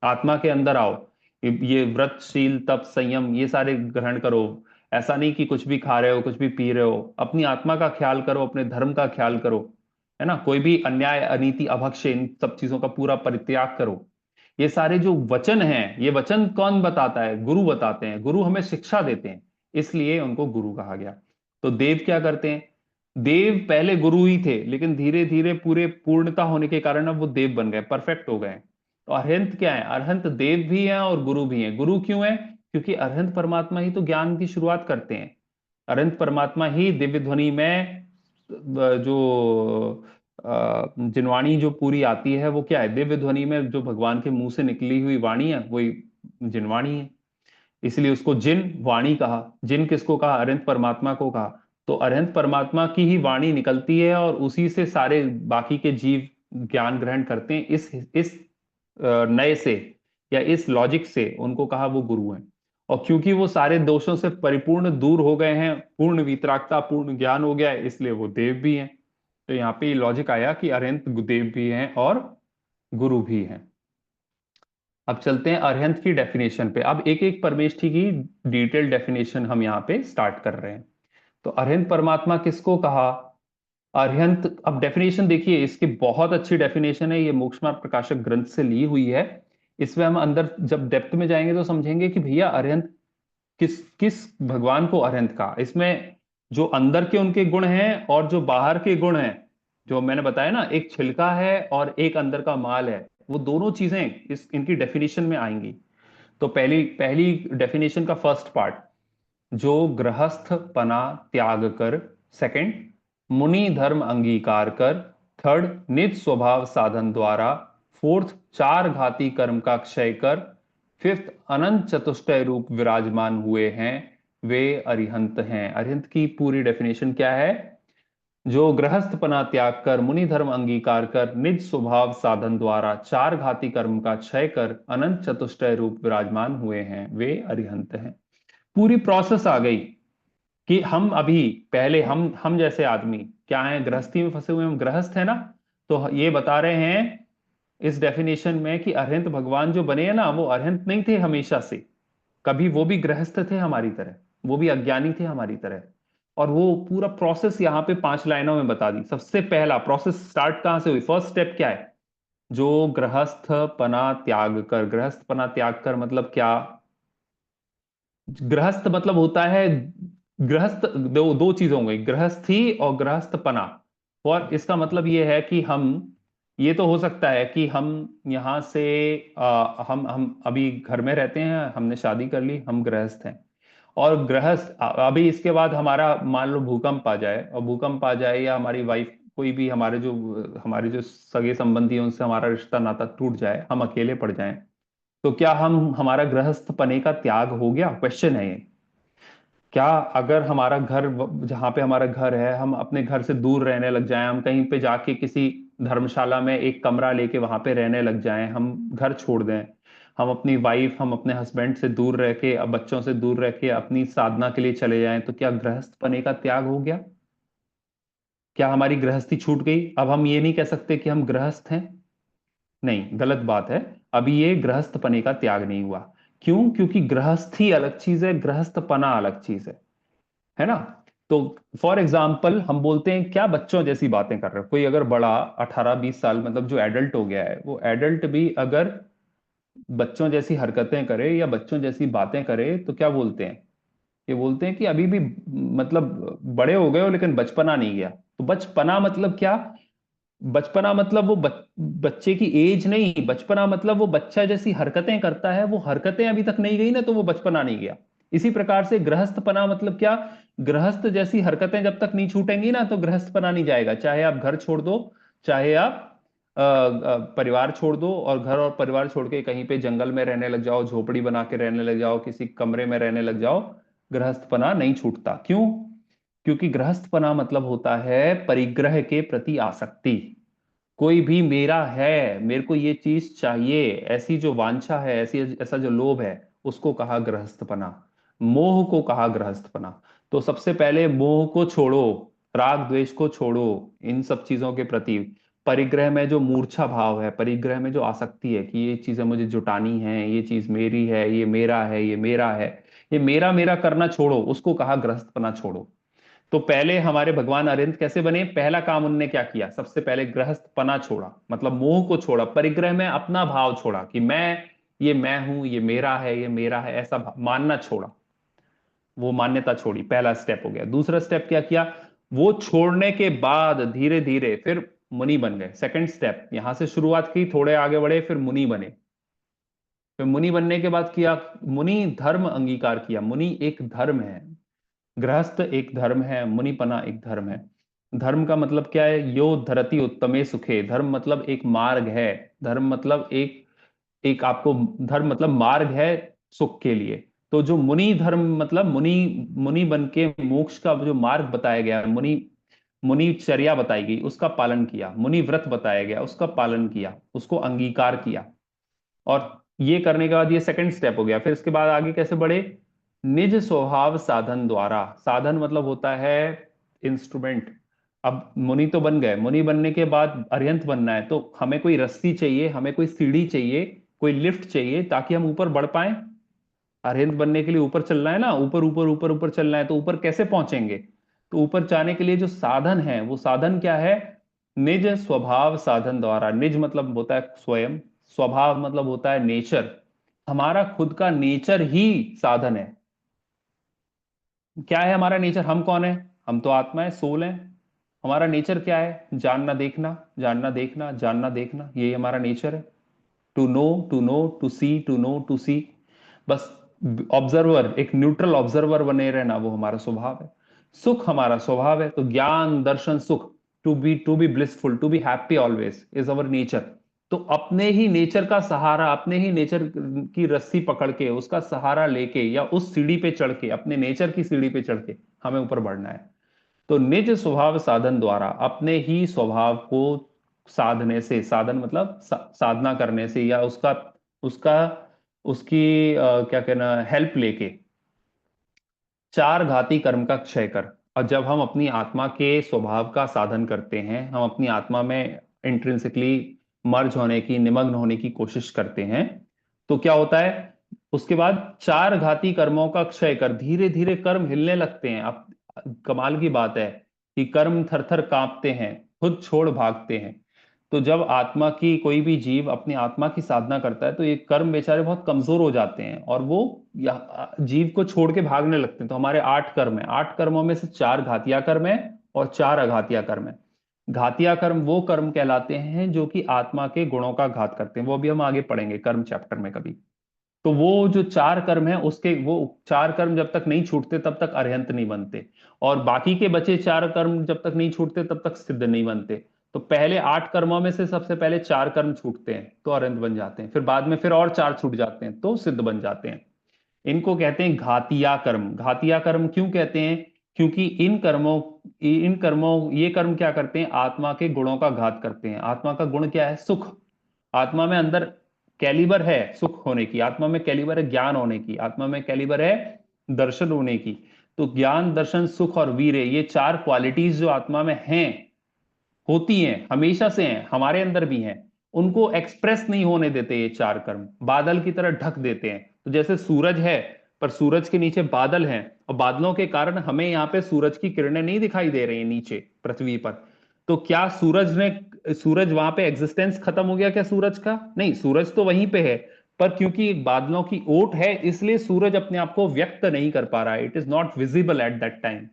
आत्मा के अंदर आओ, ये व्रत शील तप संयम ये सारे ग्रहण करो। ऐसा नहीं कि कुछ भी खा रहे हो कुछ भी पी रहे हो, अपनी आत्मा का ख्याल करो, अपने धर्म का ख्याल करो, है ना, कोई भी अन्याय अनीति अभक्ष्य इन सब चीजों का पूरा परित्याग करो। ये सारे जो वचन हैं, ये वचन कौन बताता है? गुरु बताते हैं, गुरु हमें शिक्षा देते हैं, इसलिए उनको गुरु कहा गया। तो देव क्या करते हैं? देव पहले गुरु ही थे, लेकिन धीरे धीरे पूरे पूर्णता होने के कारण अब वो देव बन गए, परफेक्ट हो गए। तो अरहंत क्या है? अरहंत देव भी हैं और गुरु भी हैं। गुरु क्यों है? क्योंकि अरहंत परमात्मा ही तो ज्ञान की शुरुआत करते हैं। अरहंत परमात्मा ही दिव्य ध्वनि में जो जिनवाणी जो पूरी आती है वो क्या है? दिव्य ध्वनि में जो भगवान के मुंह से निकली हुई वाणी है वही जिनवाणी है। इसलिए उसको जिन वाणी कहा। जिन किसको कहा? अरहंत परमात्मा को कहा। तो अरहंत परमात्मा की ही वाणी निकलती है और उसी से सारे बाकी के जीव ज्ञान ग्रहण करते हैं। इस नए से या इस लॉजिक से उनको कहा वो गुरु हैं। और क्योंकि वो सारे दोषों से परिपूर्ण दूर हो गए हैं, पूर्ण वितरागता पूर्ण ज्ञान हो गया है, इसलिए वो देव भी हैं। तो यहाँ पे ये लॉजिक आया कि अरहंत देव भी हैं और गुरु भी हैं। अब चलते हैं अरहंत की डेफिनेशन पे। अब एक एक परमेष्ठी की डिटेल डेफिनेशन हम यहाँ पे स्टार्ट कर रहे हैं। तो अरहंत परमात्मा किसको कहा? अरहंत, अब डेफिनेशन देखिए, इसकी बहुत अच्छी डेफिनेशन है, ये मोक्ष मार्ग प्रकाशक ग्रंथ से ली हुई है। इसमें हम अंदर जब डेप्थ में जाएंगे तो समझेंगे कि भैया अरहंत किस किस भगवान को अरहंत कहा। इसमें जो अंदर के उनके गुण हैं और जो बाहर के गुण हैं, जो मैंने बताया ना, एक छिलका है और एक अंदर का माल है, वो दोनों चीजें इस इनकी डेफिनेशन में आएंगी। तो पहली पहली डेफिनेशन का फर्स्ट पार्ट, जो गृहस्थ पना त्याग कर। सेकंड, मुनि धर्म अंगीकार कर। थर्ड, निज स्वभाव साधन द्वारा। फोर्थ, चार घाती कर्म का क्षय कर। फिफ्थ, अनंत चतुष्टय रूप विराजमान हुए हैं, वे अरिहंत हैं। अरिहंत की पूरी डेफिनेशन क्या है? जो गृहस्थपना त्याग कर, मुनि धर्म अंगीकार कर, निज स्वभाव साधन द्वारा चार घाती कर्म का क्षय कर, अनंत चतुष्टय रूप विराजमान हुए हैं, वे अरिहंत हैं। पूरी प्रोसेस आ गई कि हम अभी, पहले हम जैसे आदमी क्या हैं? गृहस्थी में फंसे हुए, हम गृहस्थ है ना। तो ये बता रहे हैं इस डेफिनेशन में कि अरहंत भगवान जो बने हैं ना, वो अरहंत नहीं थे हमेशा से। कभी वो भी गृहस्थ थे हमारी तरह, वो भी अज्ञानी थे हमारी तरह। और वो पूरा प्रोसेस यहाँ पे 5 लाइनों में बता दी। सबसे पहला प्रोसेस स्टार्ट कहाँ से हुई? फर्स्ट स्टेप क्या है? जो गृहस्थ पना त्याग कर। गृहस्थ पना त्याग कर मतलब क्या? गृहस्थ मतलब होता है, गृहस्थ दो दो चीजों में, गृहस्थी और गृहस्थपना। और इसका मतलब ये है कि हम, ये तो हो सकता है कि हम यहाँ से हम अभी घर में रहते हैं, हमने शादी कर ली, हम गृहस्थ हैं। और गृहस्थ अभी इसके बाद हमारा मान लो भूकंप आ जाए, और भूकंप आ जाए या हमारी वाइफ कोई भी हमारे जो सगे संबंधी हैं उनसे हमारा रिश्ता नाता टूट जाए, हम अकेले पड़ जाएं, तो क्या हम हमारा गृहस्थ पने का त्याग हो गया? क्वेश्चन है ये। क्या अगर हमारा घर, जहाँ पे हमारा घर है, हम अपने घर से दूर रहने लग जाएं, हम कहीं पे जाके किसी धर्मशाला में एक कमरा लेके वहां पे रहने लग जाएं, हम घर छोड़ दें, हम अपनी वाइफ, हम अपने हस्बैंड से दूर रह के, अब बच्चों से दूर रह के अपनी साधना के लिए चले जाएं, तो क्या गृहस्थ पने का त्याग हो गया? क्या हमारी गृहस्थी छूट गई? अब हम ये नहीं कह सकते कि हम गृहस्थ हैं। नहीं, गलत बात है। अभी ये गृहस्थपने का त्याग नहीं हुआ। क्यों? क्योंकि गृहस्थी अलग चीज है, गृहस्थपना अलग चीज है ना। तो फॉर एग्जाम्पल हम बोलते हैं, क्या बच्चों जैसी बातें कर रहे हो? कोई अगर बड़ा 18-20 साल, मतलब जो एडल्ट हो गया है, वो एडल्ट भी अगर बच्चों जैसी हरकतें करे या बच्चों जैसी बातें करे, तो क्या बोलते हैं? ये बोलते हैं कि अभी भी, मतलब बड़े हो गए हो लेकिन बचपना नहीं गया। तो बचपना मतलब क्या? बचपना मतलब वो बच्चे की एज नहीं, बचपना मतलब वो बच्चा जैसी हरकतें करता है, वो हरकतें अभी तक नहीं गई ना, तो वो बचपना नहीं गया। इसी प्रकार से गृहस्थपना मतलब क्या? गृहस्थ जैसी हरकतें जब तक नहीं छूटेंगी ना, तो गृहस्थपना नहीं जाएगा। चाहे आप घर छोड़ दो, चाहे आप परिवार छोड़ दो, और घर और परिवार छोड़ के कहीं पे जंगल में रहने लग जाओ, झोपड़ी बना के रहने लग जाओ, किसी कमरे में रहने लग जाओ, गृहस्थपना नहीं छूटता। क्यों? क्योंकि गृहस्थपना मतलब होता है परिग्रह के प्रति आसक्ति। कोई भी मेरा है, मेरे को ये चीज चाहिए, ऐसी जो वांछा है, ऐसी ऐसा जो लोभ है, उसको कहा गृहस्थपना। मोह को कहा गृहस्थपना। तो सबसे पहले मोह को छोड़ो, राग द्वेष को छोड़ो इन सब चीजों के प्रति। परिग्रह में जो मूर्छा भाव है, परिग्रह में जो आसक्ति है कि ये चीजें मुझे जुटानी है, ये चीज मेरी है, ये मेरा है, ये मेरा है, ये मेरा मेरा करना छोड़ो, उसको कहा गृहस्थपना छोड़ो। तो पहले हमारे भगवान अरिहंत कैसे बने? पहला काम उनने क्या किया? सबसे पहले गृहस्थपना छोड़ा, मतलब मोह को छोड़ा, परिग्रह में अपना भाव छोड़ा कि ये मैं हूं, ये मेरा है, ये मेरा है, ऐसा मानना छोड़ा। वो मान्यता छोड़ी, पहला स्टेप हो गया। दूसरा स्टेप क्या किया? वो छोड़ने के बाद धीरे धीरे फिर मुनि बन गए। सेकंड स्टेप, यहां से शुरुआत की, थोड़े आगे बढ़े, फिर मुनि बने। फिर मुनि बनने के बाद किया, मुनि धर्म अंगीकार किया। मुनि एक धर्म है, गृहस्थ एक धर्म है, मुनिपना एक धर्म है। धर्म का मतलब क्या है? यो धरती उत्तमे सुखे। धर्म मतलब एक मार्ग है। धर्म मतलब एक एक आपको, धर्म मतलब मार्ग है सुख के लिए। तो जो मुनि धर्म मतलब मुनि, मुनि बन के मोक्ष का जो मार्ग बताया गया है, मुनि मुनिचर्या बताई गई, उसका पालन किया। मुनि व्रत बताया गया, उसका पालन किया, उसको अंगीकार किया। और ये करने के बाद ये सेकंड स्टेप हो गया। फिर इसके बाद आगे कैसे बढ़े? निज स्वभाव साधन द्वारा। साधन मतलब होता है इंस्ट्रूमेंट। अब मुनि तो बन गए, मुनि बनने के बाद अरिहंत बनना है, तो हमें कोई रस्सी चाहिए, हमें कोई सीढ़ी चाहिए, कोई लिफ्ट चाहिए, ताकि हम ऊपर बढ़ पाए। अरिहंत बनने के लिए ऊपर चलना है ना, ऊपर ऊपर ऊपर ऊपर चलना है, तो ऊपर कैसे पहुंचेंगे? तो ऊपर जाने के लिए जो साधन है, वो साधन क्या है? निज स्वभाव साधन द्वारा। निज मतलब होता है स्वयं, स्वभाव मतलब होता है नेचर। हमारा खुद का नेचर ही साधन है। क्या है हमारा नेचर? हम कौन है? हम तो आत्मा है, सोल है। हमारा नेचर क्या है? जानना देखना, जानना देखना, जानना देखना, यही हमारा नेचर है। To know, to see, to know, to see. बस ऑब्जर्वर, एक न्यूट्रल ऑब्जर्वर बने रहना, वो हमारा स्वभाव है। सुख हमारा स्वभाव है, तो ज्ञान दर्शन सुख, to be blissful, to be happy always is our nature. तो अपने ही नेचर का सहारा, अपने ही नेचर की रस्सी पकड़ के, उसका सहारा लेके, या उस सीढ़ी पे चढ़ के, अपने नेचर की सीढ़ी पे चढ़ के हमें ऊपर बढ़ना है। तो निज स्वभाव साधन द्वारा, अपने ही स्वभाव को साधने से, साधन मतलब साधना करने से, या उसका उसका उसकी क्या कहना, हेल्प लेके, चार घाती कर्म का क्षय कर। और जब हम अपनी आत्मा के स्वभाव का साधन करते हैं, हम अपनी आत्मा में इंट्रिंसिकली मर्ज होने की, निमग्न होने की कोशिश करते हैं, तो क्या होता है? उसके बाद चार घाती कर्मों का क्षय कर। धीरे धीरे कर्म हिलने लगते हैं। अब कमाल की बात है कि कर्म थर थर कांपते हैं, खुद छोड़ भागते हैं। तो जब आत्मा की, कोई भी जीव अपनी आत्मा की साधना करता है, तो ये कर्म बेचारे बहुत कमजोर हो जाते हैं, और वो जीव को छोड़ के भागने लगते हैं। तो हमारे 8 कर्म है, 8 कर्मों में से 4 घातिया कर्म है और 4 अघातिया कर्म है। घातिया कर्म वो कर्म कहलाते हैं जो कि आत्मा के गुणों का घात करते हैं। वो भी हम आगे पढ़ेंगे कर्म चैप्टर में कभी। तो वो जो 4 कर्म है, उसके वो 4 कर्म जब तक नहीं छूटते तब तक अरहंत नहीं बनते। और बाकी के बचे 4 कर्म जब तक नहीं छूटते तब तक सिद्ध नहीं बनते। तो पहले 8 कर्मों में से सबसे पहले 4 कर्म छूटते हैं तो अरहंत बन जाते हैं, फिर बाद में फिर और 4 छूट जाते हैं तो सिद्ध बन जाते हैं। इनको कहते हैं घातिया कर्म। घातिया कर्म क्यों कहते हैं? क्योंकि इन कर्मों ये कर्म क्या करते हैं? आत्मा के गुणों का घात करते हैं। आत्मा का गुण क्या है? सुख। आत्मा में अंदर कैलिबर है सुख होने की, आत्मा में कैलिबर है ज्ञान होने की, आत्मा में कैलिबर है दर्शन होने की। तो ज्ञान दर्शन सुख और वीर्य, ये 4 क्वालिटीज जो आत्मा में हैं, होती हैं, हमेशा से हैं, हमारे अंदर भी हैं, उनको एक्सप्रेस नहीं होने देते ये 4 कर्म, बादल की तरह ढक देते हैं। तो जैसे सूरज है, पर सूरज के नीचे बादल हैं, और बादलों के कारण हमें यहाँ पे सूरज की किरणें नहीं दिखाई दे रही हैं नीचे पृथ्वी पर। तो क्या सूरज वहां पे एग्जिस्टेंस खत्म हो गया क्या सूरज का? नहीं, सूरज तो वहीं पे है, पर क्योंकि बादलों की ओट है, इसलिए सूरज अपने आप को व्यक्त नहीं कर पा रहा है, it is not visible at that time.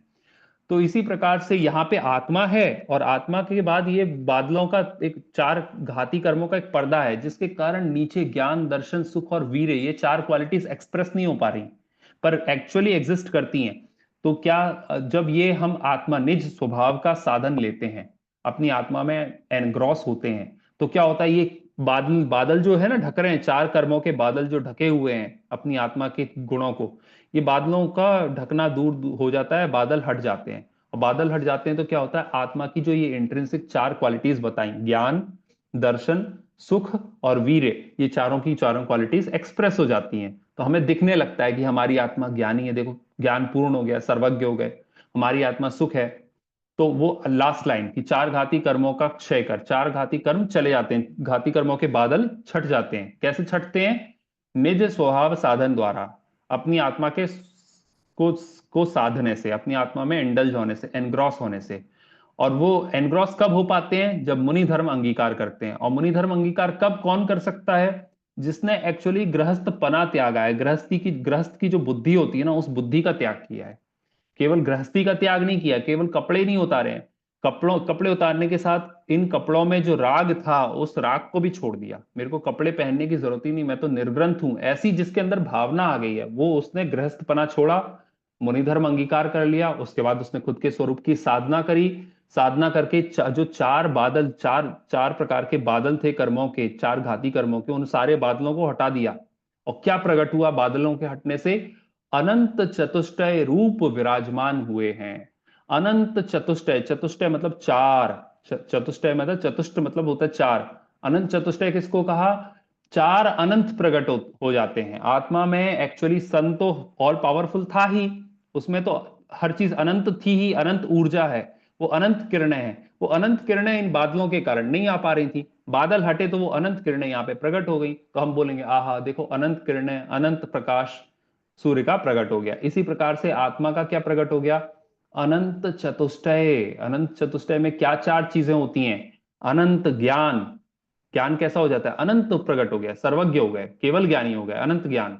तो इसी प्रकार से यहाँ पे आत्मा है, और आत्मा के बाद ये बादलों का एक 4 घाती कर्मों का एक पर्दा है, जिसके कारण नीचे ज्ञान दर्शन सुख और वीर्य, ये 4 क्वालिटीज एक्सप्रेस नहीं हो पा रही, पर एक्चुअली एग्जिस्ट करती हैं। तो क्या, जब ये हम आत्मा निज स्वभाव का साधन लेते हैं, अपनी आत्मा में एनग्रॉस होते हैं, तो क्या होता है? ये बादल बादल जो है ना, ढक रहे हैं, 4 कर्मों के बादल जो ढके हुए हैं अपनी आत्मा के गुणों को, ये बादलों का ढकना दूर हो जाता है, बादल हट जाते हैं। और बादल हट जाते हैं तो क्या होता है? आत्मा की जो ये इंट्रिंसिक 4 क्वालिटीज बताई, ज्ञान दर्शन सुख और वीर्य, ये चारों की चारों क्वालिटीज एक्सप्रेस हो जाती हैं। तो हमें दिखने लगता है कि हमारी आत्मा ज्ञानी है, देखो ज्ञान पूर्ण हो गया, सर्वज्ञ हो गए। हमारी आत्मा सुख है, तो वो लास्ट लाइन कि चार घाती कर्मों का क्षय कर, चार घाती कर्म चले जाते हैं, घाती कर्मों के बादल छट जाते हैं। कैसे छटते हैं? निज स्वभाव साधन द्वारा, अपनी आत्मा के को को साधने से, अपनी आत्मा में इंडल्ज होने से, एनग्रॉस होने से। और वो एनग्रॉस कब हो पाते हैं? जब मुनि धर्म अंगीकार करते हैं। और मुनि धर्म अंगीकार कब कौन कर सकता है? जिसने एक्चुअली गृहस्थ पना त्यागा है, गृहस्थ की जो बुद्धि होती है ना, उस बुद्धि का त्याग किया है। केवल गृहस्थी का त्याग नहीं किया, केवल कपड़े नहीं उतारे हैं, कपड़े उतारने के साथ इन कपड़ों में जो राग था उस राग को भी छोड़ दिया। मेरे को कपड़े पहनने की जरूरत ही नहीं, मैं तो निर्ग्रंथ हूं, ऐसी जिसके अंदर भावना आ गई है, वो उसने गृहस्थपना छोड़ा, मुनिधर्म अंगीकार कर लिया। उसके बाद उसने खुद के स्वरूप की साधना करी। साधना करके जो चार बादल, चार चार प्रकार के बादल थे कर्मों के, चार घाती कर्मों के, उन सारे बादलों को हटा दिया। और क्या प्रकट हुआ बादलों के हटने से? अनंत चतुष्टय रूप विराजमान हुए हैं। अनंत चतुष्टय, चतुष्टय मतलब चार, चतुष्टय मतलब, चतुष्ट मतलब होता है चार। अनंत चतुष्टय किसको कहा? चार अनंत प्रकट हो जाते हैं आत्मा में। एक्चुअली सन तो ऑल पावरफुल था ही, उसमें तो हर चीज अनंत थी ही, अनंत ऊर्जा है, वो अनंत किरणें हैं। वो अनंत किरणें इन बादलों के कारण नहीं आ पा रही थी, बादल हटे तो वो अनंत किरणें यहाँ पे प्रकट हो गई। तो हम बोलेंगे आहा देखो अनंत किरणें, अनंत प्रकाश सूर्य का प्रकट हो गया। इसी प्रकार से आत्मा का क्या प्रकट हो गया? अनंत चतुष्टय। अनंत चतुष्टय में क्या चार चीजें होती हैं? अनंत ज्ञान, ज्ञान कैसा हो जाता है? अनंत प्रकट हो गया, सर्वज्ञ हो गए, केवल ज्ञानी हो गए, अनंत ज्ञान।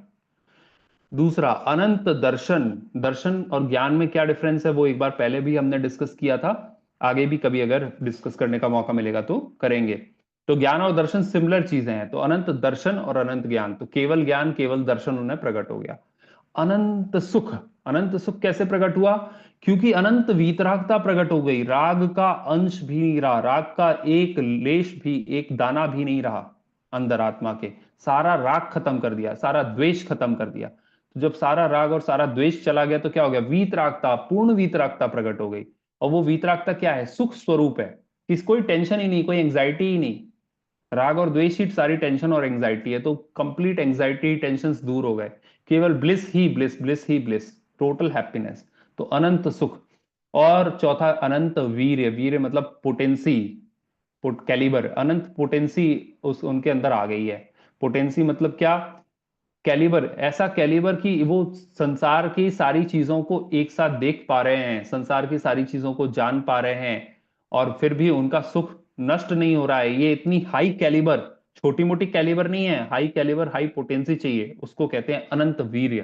दूसरा अनंत दर्शन। दर्शन और ज्ञान में क्या डिफरेंस है वो एक बार पहले भी हमने डिस्कस किया था, आगे भी कभी अगर डिस्कस करने का मौका मिलेगा तो करेंगे। तो ज्ञान और दर्शन सिमिलर चीजें हैं, तो अनंत दर्शन और अनंत ज्ञान, तो केवल ज्ञान केवल दर्शन उन्हें प्रकट हो गया। अनंत सुख। अनंत सुख कैसे प्रकट हुआ? क्योंकि अनंत वीतरागता प्रकट हो गई, राग का अंश भी नहीं रहा, राग का एक लेश भी, एक दाना भी नहीं रहा अंदर आत्मा के। सारा राग खत्म कर दिया, सारा द्वेष खत्म कर दिया। तो जब सारा राग और सारा द्वेष चला गया तो क्या हो गया? वीतरागता, पूर्ण वीतरागता प्रकट हो गई। और वो वीतरागता क्या है? सुख स्वरूप है। कोई टेंशन ही नहीं, कोई एंग्जाइटी ही नहीं। राग और द्वेष ही सारी टेंशन और एंग्जाइटी है, तो कंप्लीट एंग्जाइटी टेंशन दूर हो गए। केवल ब्लिस ही ब्लिस, ब्लिस ही ब्लिस, टोटल हैप्पीनेस। तो अनंत सुख। और चौथा अनंत वीर्य। वीर्य मतलब पोटेंसी, कैलिबर, अनंत पोटेंसी उस उनके अंदर आ गई है। पोटेंसी मतलब क्या? कैलिबर, ऐसा कैलिबर कि वो संसार की सारी चीजों को एक साथ देख पा रहे हैं, संसार की सारी चीजों को जान पा रहे हैं, और फिर भी उनका सुख नष्ट नहीं हो रहा है। ये इतनी हाई कैलिबर, छोटी मोटी कैलिबर नहीं है, हाई कैलिबर, हाई पोटेंसी चाहिए, उसको कहते हैं अनंत वीर्य।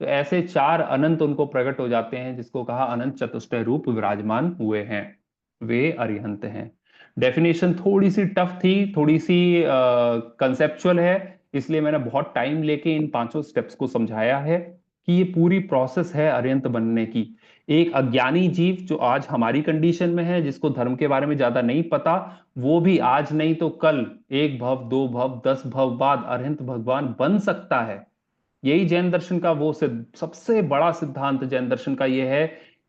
तो ऐसे चार अनंत उनको प्रकट हो जाते हैं, जिसको कहा अनंत चतुष्टय रूप विराजमान हुए हैं, वे अरिहंत हैं। डेफिनेशन थोड़ी सी टफ थी, थोड़ी सी कंसेप्चुअल है, इसलिए मैंने बहुत टाइम लेके इन पांचों स्टेप्स को समझाया है कि ये पूरी प्रोसेस है अरिहंत बनने की। एक अज्ञानी जीव जो आज हमारी कंडीशन में है, जिसको धर्म के बारे में ज्यादा नहीं पता, वो भी आज नहीं तो कल, एक भव, दो भव, 10 भव बाद अरिहंत भगवान बन सकता है। यही जैन दर्शन का वो सबसे बड़ा सिद्धांत जैन दर्शन का ये है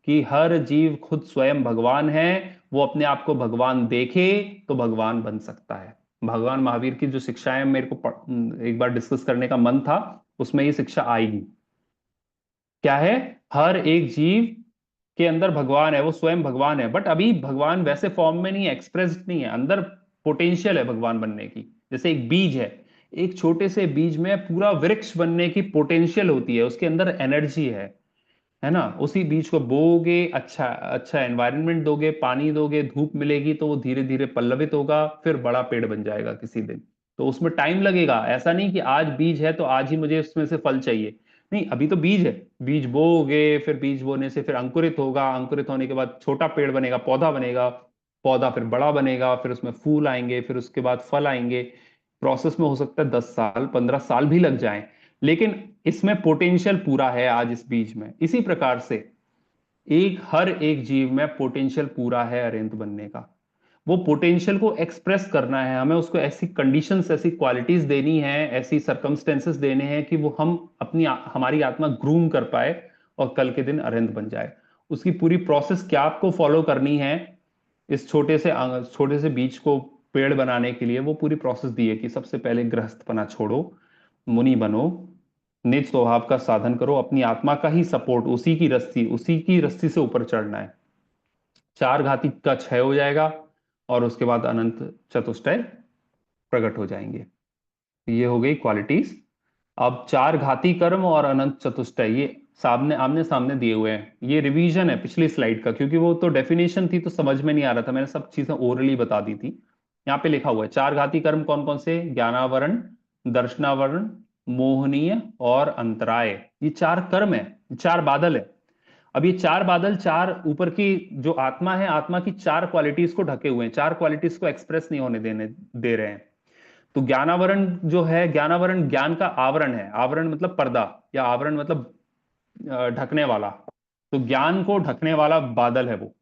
कि हर जीव खुद स्वयं भगवान है, वो अपने आप को भगवान देखे तो भगवान बन सकता है। भगवान महावीर की जो शिक्षाएं मेरे को एक बार डिस्कस करने का मन था, उसमें ये शिक्षा आएगी। क्या है? हर एक जीव के अंदर भगवान है, वो स्वयं भगवान है, बट अभी भगवान वैसे फॉर्म में नहीं है, एक्सप्रेस्ड नहीं है, अंदर पोटेंशियल है भगवान बनने की। जैसे एक बीज है, एक छोटे से बीज में पूरा वृक्ष बनने की पोटेंशियल होती है, उसके अंदर एनर्जी है ना। उसी बीज को बोओगे, अच्छा अच्छा एनवायरनमेंट दोगे, पानी दोगे, धूप मिलेगी, तो वो धीरे धीरे पल्लवित होगा, फिर बड़ा पेड़ बन जाएगा किसी दिन। तो उसमें टाइम लगेगा, ऐसा नहीं कि आज बीज है तो आज ही मुझे उसमें से फल चाहिए। नहीं, अभी तो बीज है, बीज बोओगे, फिर बीज बोने से फिर अंकुरित होगा, अंकुरित होने के बाद छोटा पेड़ बनेगा, पौधा बनेगा, पौधा फिर बड़ा बनेगा, फिर उसमें फूल आएंगे, फिर उसके बाद फल आएंगे। प्रोसेस में हो सकता है 10 साल 15 साल भी लग जाएं, लेकिन इसमें पोटेंशियल पूरा है आज इस बीज में। इसी प्रकार से हर एक जीव में पोटेंशियल पूरा है अरिहंत बनने का। वो पोटेंशियल को एक्सप्रेस करना है हमें, उसको ऐसी कंडीशंस, ऐसी क्वालिटीज देनी है, ऐसी सर्कमस्टेंसेस देने हैं कि वो हम हमारी आत्मा ग्रूम कर पाए और कल के दिन अरिहंत बन जाए। उसकी पूरी प्रोसेस क्या आपको फॉलो करनी है इस छोटे से बीज को पेड़ बनाने के लिए, वो पूरी प्रोसेस दी है कि सबसे पहले गृहस्थपना छोड़ो, मुनि बनो, निज स्वभाव का साधन करो, अपनी आत्मा का ही सपोर्ट, उसी की रस्सी से ऊपर चढ़ना है। चार घाती का क्षय हो जाएगा और उसके बाद अनंत चतुष्टय प्रकट हो जाएंगे। ये हो गई क्वालिटीज। अब चार घाती कर्म और अनंत चतुष्टय ये सामने आमने सामने दिए हुए हैं। ये रिवीजन है पिछली स्लाइड का, क्योंकि वो तो डेफिनेशन थी तो समझ में नहीं आ रहा था, मैंने सब चीजें ओरली बता दी थी। यहाँ पे लिखा हुआ है चार घाती कर्म कौन कौन से, ज्ञानावरण, दर्शनावरण, मोहनीय और अंतराय। ये चार कर्म है, चार बादल है। अब ये चार बादल चार ऊपर की जो आत्मा है, आत्मा की चार क्वालिटीज को ढके हुए हैं, चार क्वालिटीज को एक्सप्रेस नहीं होने देने दे रहे हैं। तो ज्ञानावरण जो है, ज्ञानावरण ज्ञान का आवरण है, आवरण मतलब पर्दा, या आवरण मतलब ढकने वाला। तो ज्ञान को ढकने वाला बादल है वो।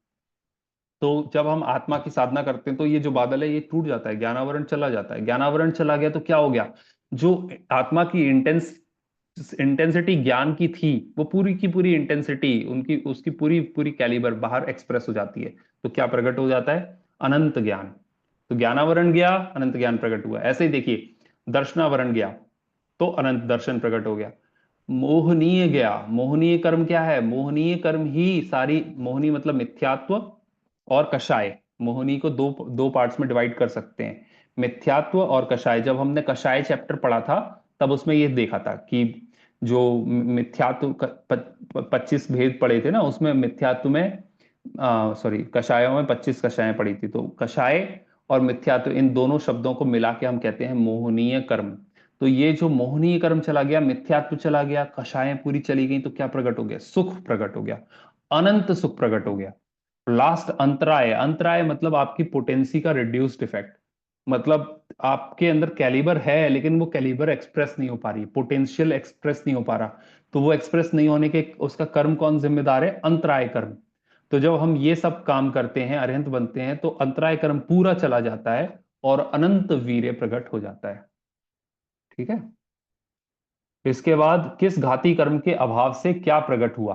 तो जब हम आत्मा की साधना करते हैं तो ये जो बादल है ये टूट जाता है, ज्ञानावरण चला जाता है। ज्ञानावरण चला गया तो क्या हो गया, जो आत्मा की इंटेंसिटी ज्ञान की थी, वो पूरी की पूरी इंटेंसिटी उनकी उसकी पूरी पूरी कैलिबर बाहर एक्सप्रेस हो जाती है। तो क्या प्रकट हो जाता है, अनंत ज्ञान। तो ज्ञानावरण गया, अनंत ज्ञान प्रकट हुआ। ऐसे ही देखिए, दर्शनावरण गया तो अनंत दर्शन प्रकट हो गया। मोहनीय गया, मोहनीय कर्म क्या है, मोहनीय कर्म ही सारी, मोहनी मतलब मिथ्यात्व और कषाय। मोहनी को दो दो पार्ट्स में डिवाइड कर सकते हैं, मिथ्यात्व और कषाय। जब हमने कषाय चैप्टर पढ़ा था तब उसमें ये देखा था कि जो मिथ्यात्व 25 भेद पढ़े थे ना, उसमें मिथ्यात्व में सॉरी कषायों में 25 कषायें पढ़ी थी। तो कषाय और मिथ्यात्व इन दोनों शब्दों को मिला के हम कहते हैं मोहनीय कर्म। तो ये जो मोहनीय कर्म चला गया, मिथ्यात्व चला गया, कषायें पूरी चली गई, तो क्या प्रकट हो गया, सुख प्रकट हो गया, अनंत सुख प्रकट हो गया। लास्ट अंतराय, अंतराय मतलब आपकी पोटेंसी का रिड्यूस्ड इफेक्ट। मतलब आपके अंदर कैलिबर है लेकिन वो कैलिबर एक्सप्रेस नहीं हो पा रही, पोटेंशियल एक्सप्रेस नहीं हो पा रहा। तो वो एक्सप्रेस नहीं होने के उसका कर्म कौन जिम्मेदार है, अंतराय कर्म। तो जब हम ये सब काम करते हैं, अरिहंत बनते हैं, तो अंतराय कर्म पूरा चला जाता है और अनंत वीर्य प्रकट हो जाता है। ठीक है। इसके बाद किस घाती कर्म के अभाव से क्या प्रकट हुआ,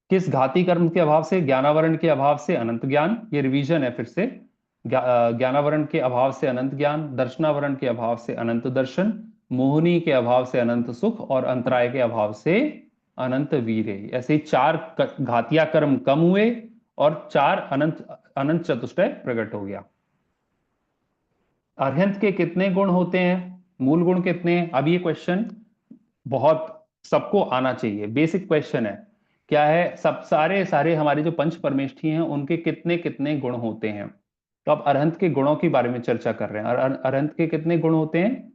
किस घाती कर्म के अभाव से, ज्ञानावरण के अभाव से अनंत ज्ञान, ये रिवीजन है फिर से। ज्ञानावरण के अभाव से अनंत ज्ञान, दर्शनावरण के अभाव से अनंत दर्शन, मोहनी के अभाव से अनंत सुख और अंतराय के अभाव से अनंत वीर। ऐसे ही चार घातिया कर्म कम हुए और चार अनंत अनंत चतुष्टय प्रकट हो गया। अरहंत के कितने गुण होते हैं, मूल गुण कितने हैं? अब ये क्वेश्चन बहुत सबको आना चाहिए, बेसिक क्वेश्चन है। क्या है, सब सारे सारे हमारे जो पंच परमेष्ठी हैं उनके कितने कितने गुण होते हैं। तो अब अरहंत के गुणों के बारे में चर्चा कर रहे हैं। और अरहंत के कितने गुण होते हैं,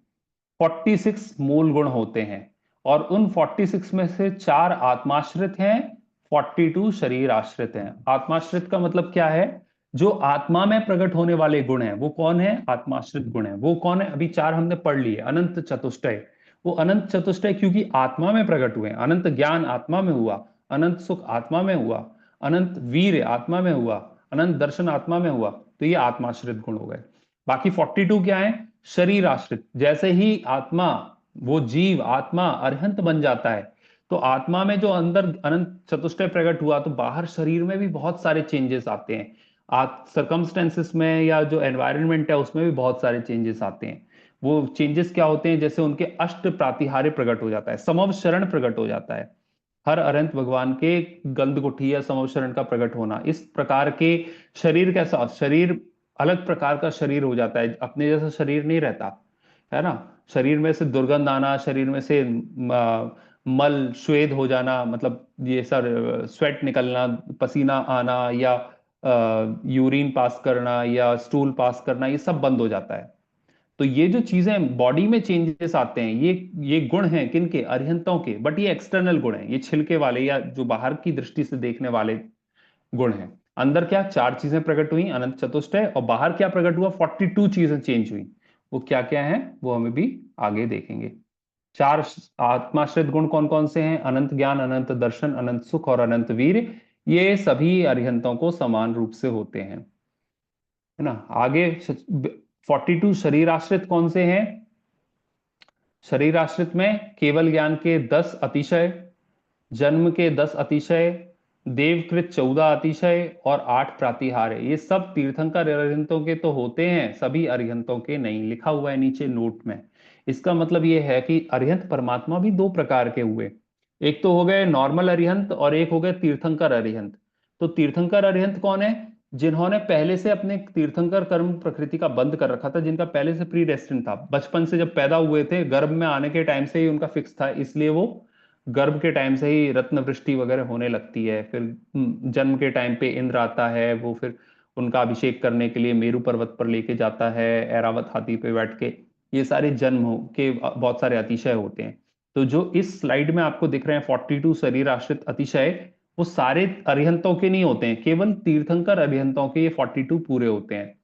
46 मूल गुण होते हैं। और उन 46 में से चार आत्माश्रित हैं, 42 शरीर आश्रित हैं। आत्माश्रित का मतलब क्या है, जो आत्मा में प्रकट होने वाले गुण हैं वो कौन है, आत्माश्रित गुण है। वो कौन है, अभी चार हमने पढ़ लिए, अनंत चतुष्टय। वो अनंत चतुष्टय क्योंकि आत्मा में प्रकट हुए हैं, अनंत ज्ञान आत्मा में हुआ, अनंत सुख आत्मा में हुआ, अनंत वीर आत्मा में हुआ, अनंत दर्शन आत्मा में हुआ, तो ये आत्माश्रित गुण हो गए। बाकी 42 क्या है, शरीर आश्रित। जैसे ही आत्मा, वो जीव आत्मा अरहंत बन जाता है, तो आत्मा में जो अंदर अनंत चतुष्टय प्रकट हुआ, तो बाहर शरीर में भी बहुत सारे चेंजेस आते हैं। सरकमस्टेंसेस में या जो एनवायरनमेंट है उसमें भी बहुत सारे चेंजेस आते हैं। वो चेंजेस क्या होते हैं, जैसे उनके अष्ट प्रातिहार्य प्रकट हो जाता है, समव शरण प्रकट हो जाता है। हर अरहंत भगवान के गंध गुठी या समव शरण का प्रकट होना, इस प्रकार के शरीर कैसा, शरीर अलग प्रकार का शरीर हो जाता है, अपने जैसा शरीर नहीं रहता है ना। शरीर में से दुर्गंध आना, शरीर में से मल श्वेद हो जाना, मतलब ये सर स्वेट निकलना, पसीना आना, या यूरिन पास करना या स्टूल पास करना, ये सब बंद हो जाता है। तो ये जो चीजें बॉडी में चेंजेस आते हैं, ये गुण हैं किनके, अरिहंतों के। बट ये एक्सटर्नल गुण हैं, ये छिलके वाले या जो बाहर की दृष्टि से देखने वाले गुण हैं। अंदर क्या चार चीजें प्रकट हुई, अनंत चतुष्टय, और बाहर क्या प्रकट हुआ, 42 चीजें चेंज हुई। वो क्या क्या है वो हमें भी आगे देखेंगे। चार आत्माश्रित गुण कौन कौन से हैं, अनंत ज्ञान, अनंत दर्शन, अनंत सुख और अनंत वीर। ये सभी अरिहंतों को समान रूप से होते हैं, है ना। आगे 42 शरीर आश्रित कौन से हैं, शरीर आश्रित में केवल ज्ञान के 10 अतिशय, जन्म के 10 अतिशय, देवकृत 14 अतिशय और 8 प्रातिहार्य, ये सब तीर्थंकर अरिहंतों के तो होते हैं, सभी अरिहंतों के नहीं। लिखा हुआ है नीचे नोट में। इसका मतलब ये है कि अरिहंत परमात्मा भी दो प्रकार के हुए, एक तो हो गए नॉर्मल अरिहंत और एक हो गए तीर्थंकर अरिहंत। तो तीर्थंकर अरिहंत कौन है? जिन्होंने पहले से अपने तीर्थंकर कर्म प्रकृति का बंद कर रखा था, जिनका पहले से प्री डेस्टिन था, बचपन से जब पैदा हुए थे गर्भ में आने के टाइम से ही उनका फिक्स था, इसलिए वो गर्भ के टाइम से ही रत्न वृष्टि वगैरह होने लगती है। फिर जन्म के टाइम पे इंद्र आता है, वो फिर उनका अभिषेक करने के लिए मेरू पर्वत पर लेके जाता है, ऐरावत हाथी पे बैठ के। ये सारे जन्म के बहुत सारे अतिशय होते हैं। तो जो इस स्लाइड में आपको दिख रहे हैं 42 शरीर आश्रित अतिशय, वो सारे अरिहंतों के नहीं होते हैं, केवल तीर्थंकर अरिहंतों के ये 42 पूरे होते हैं।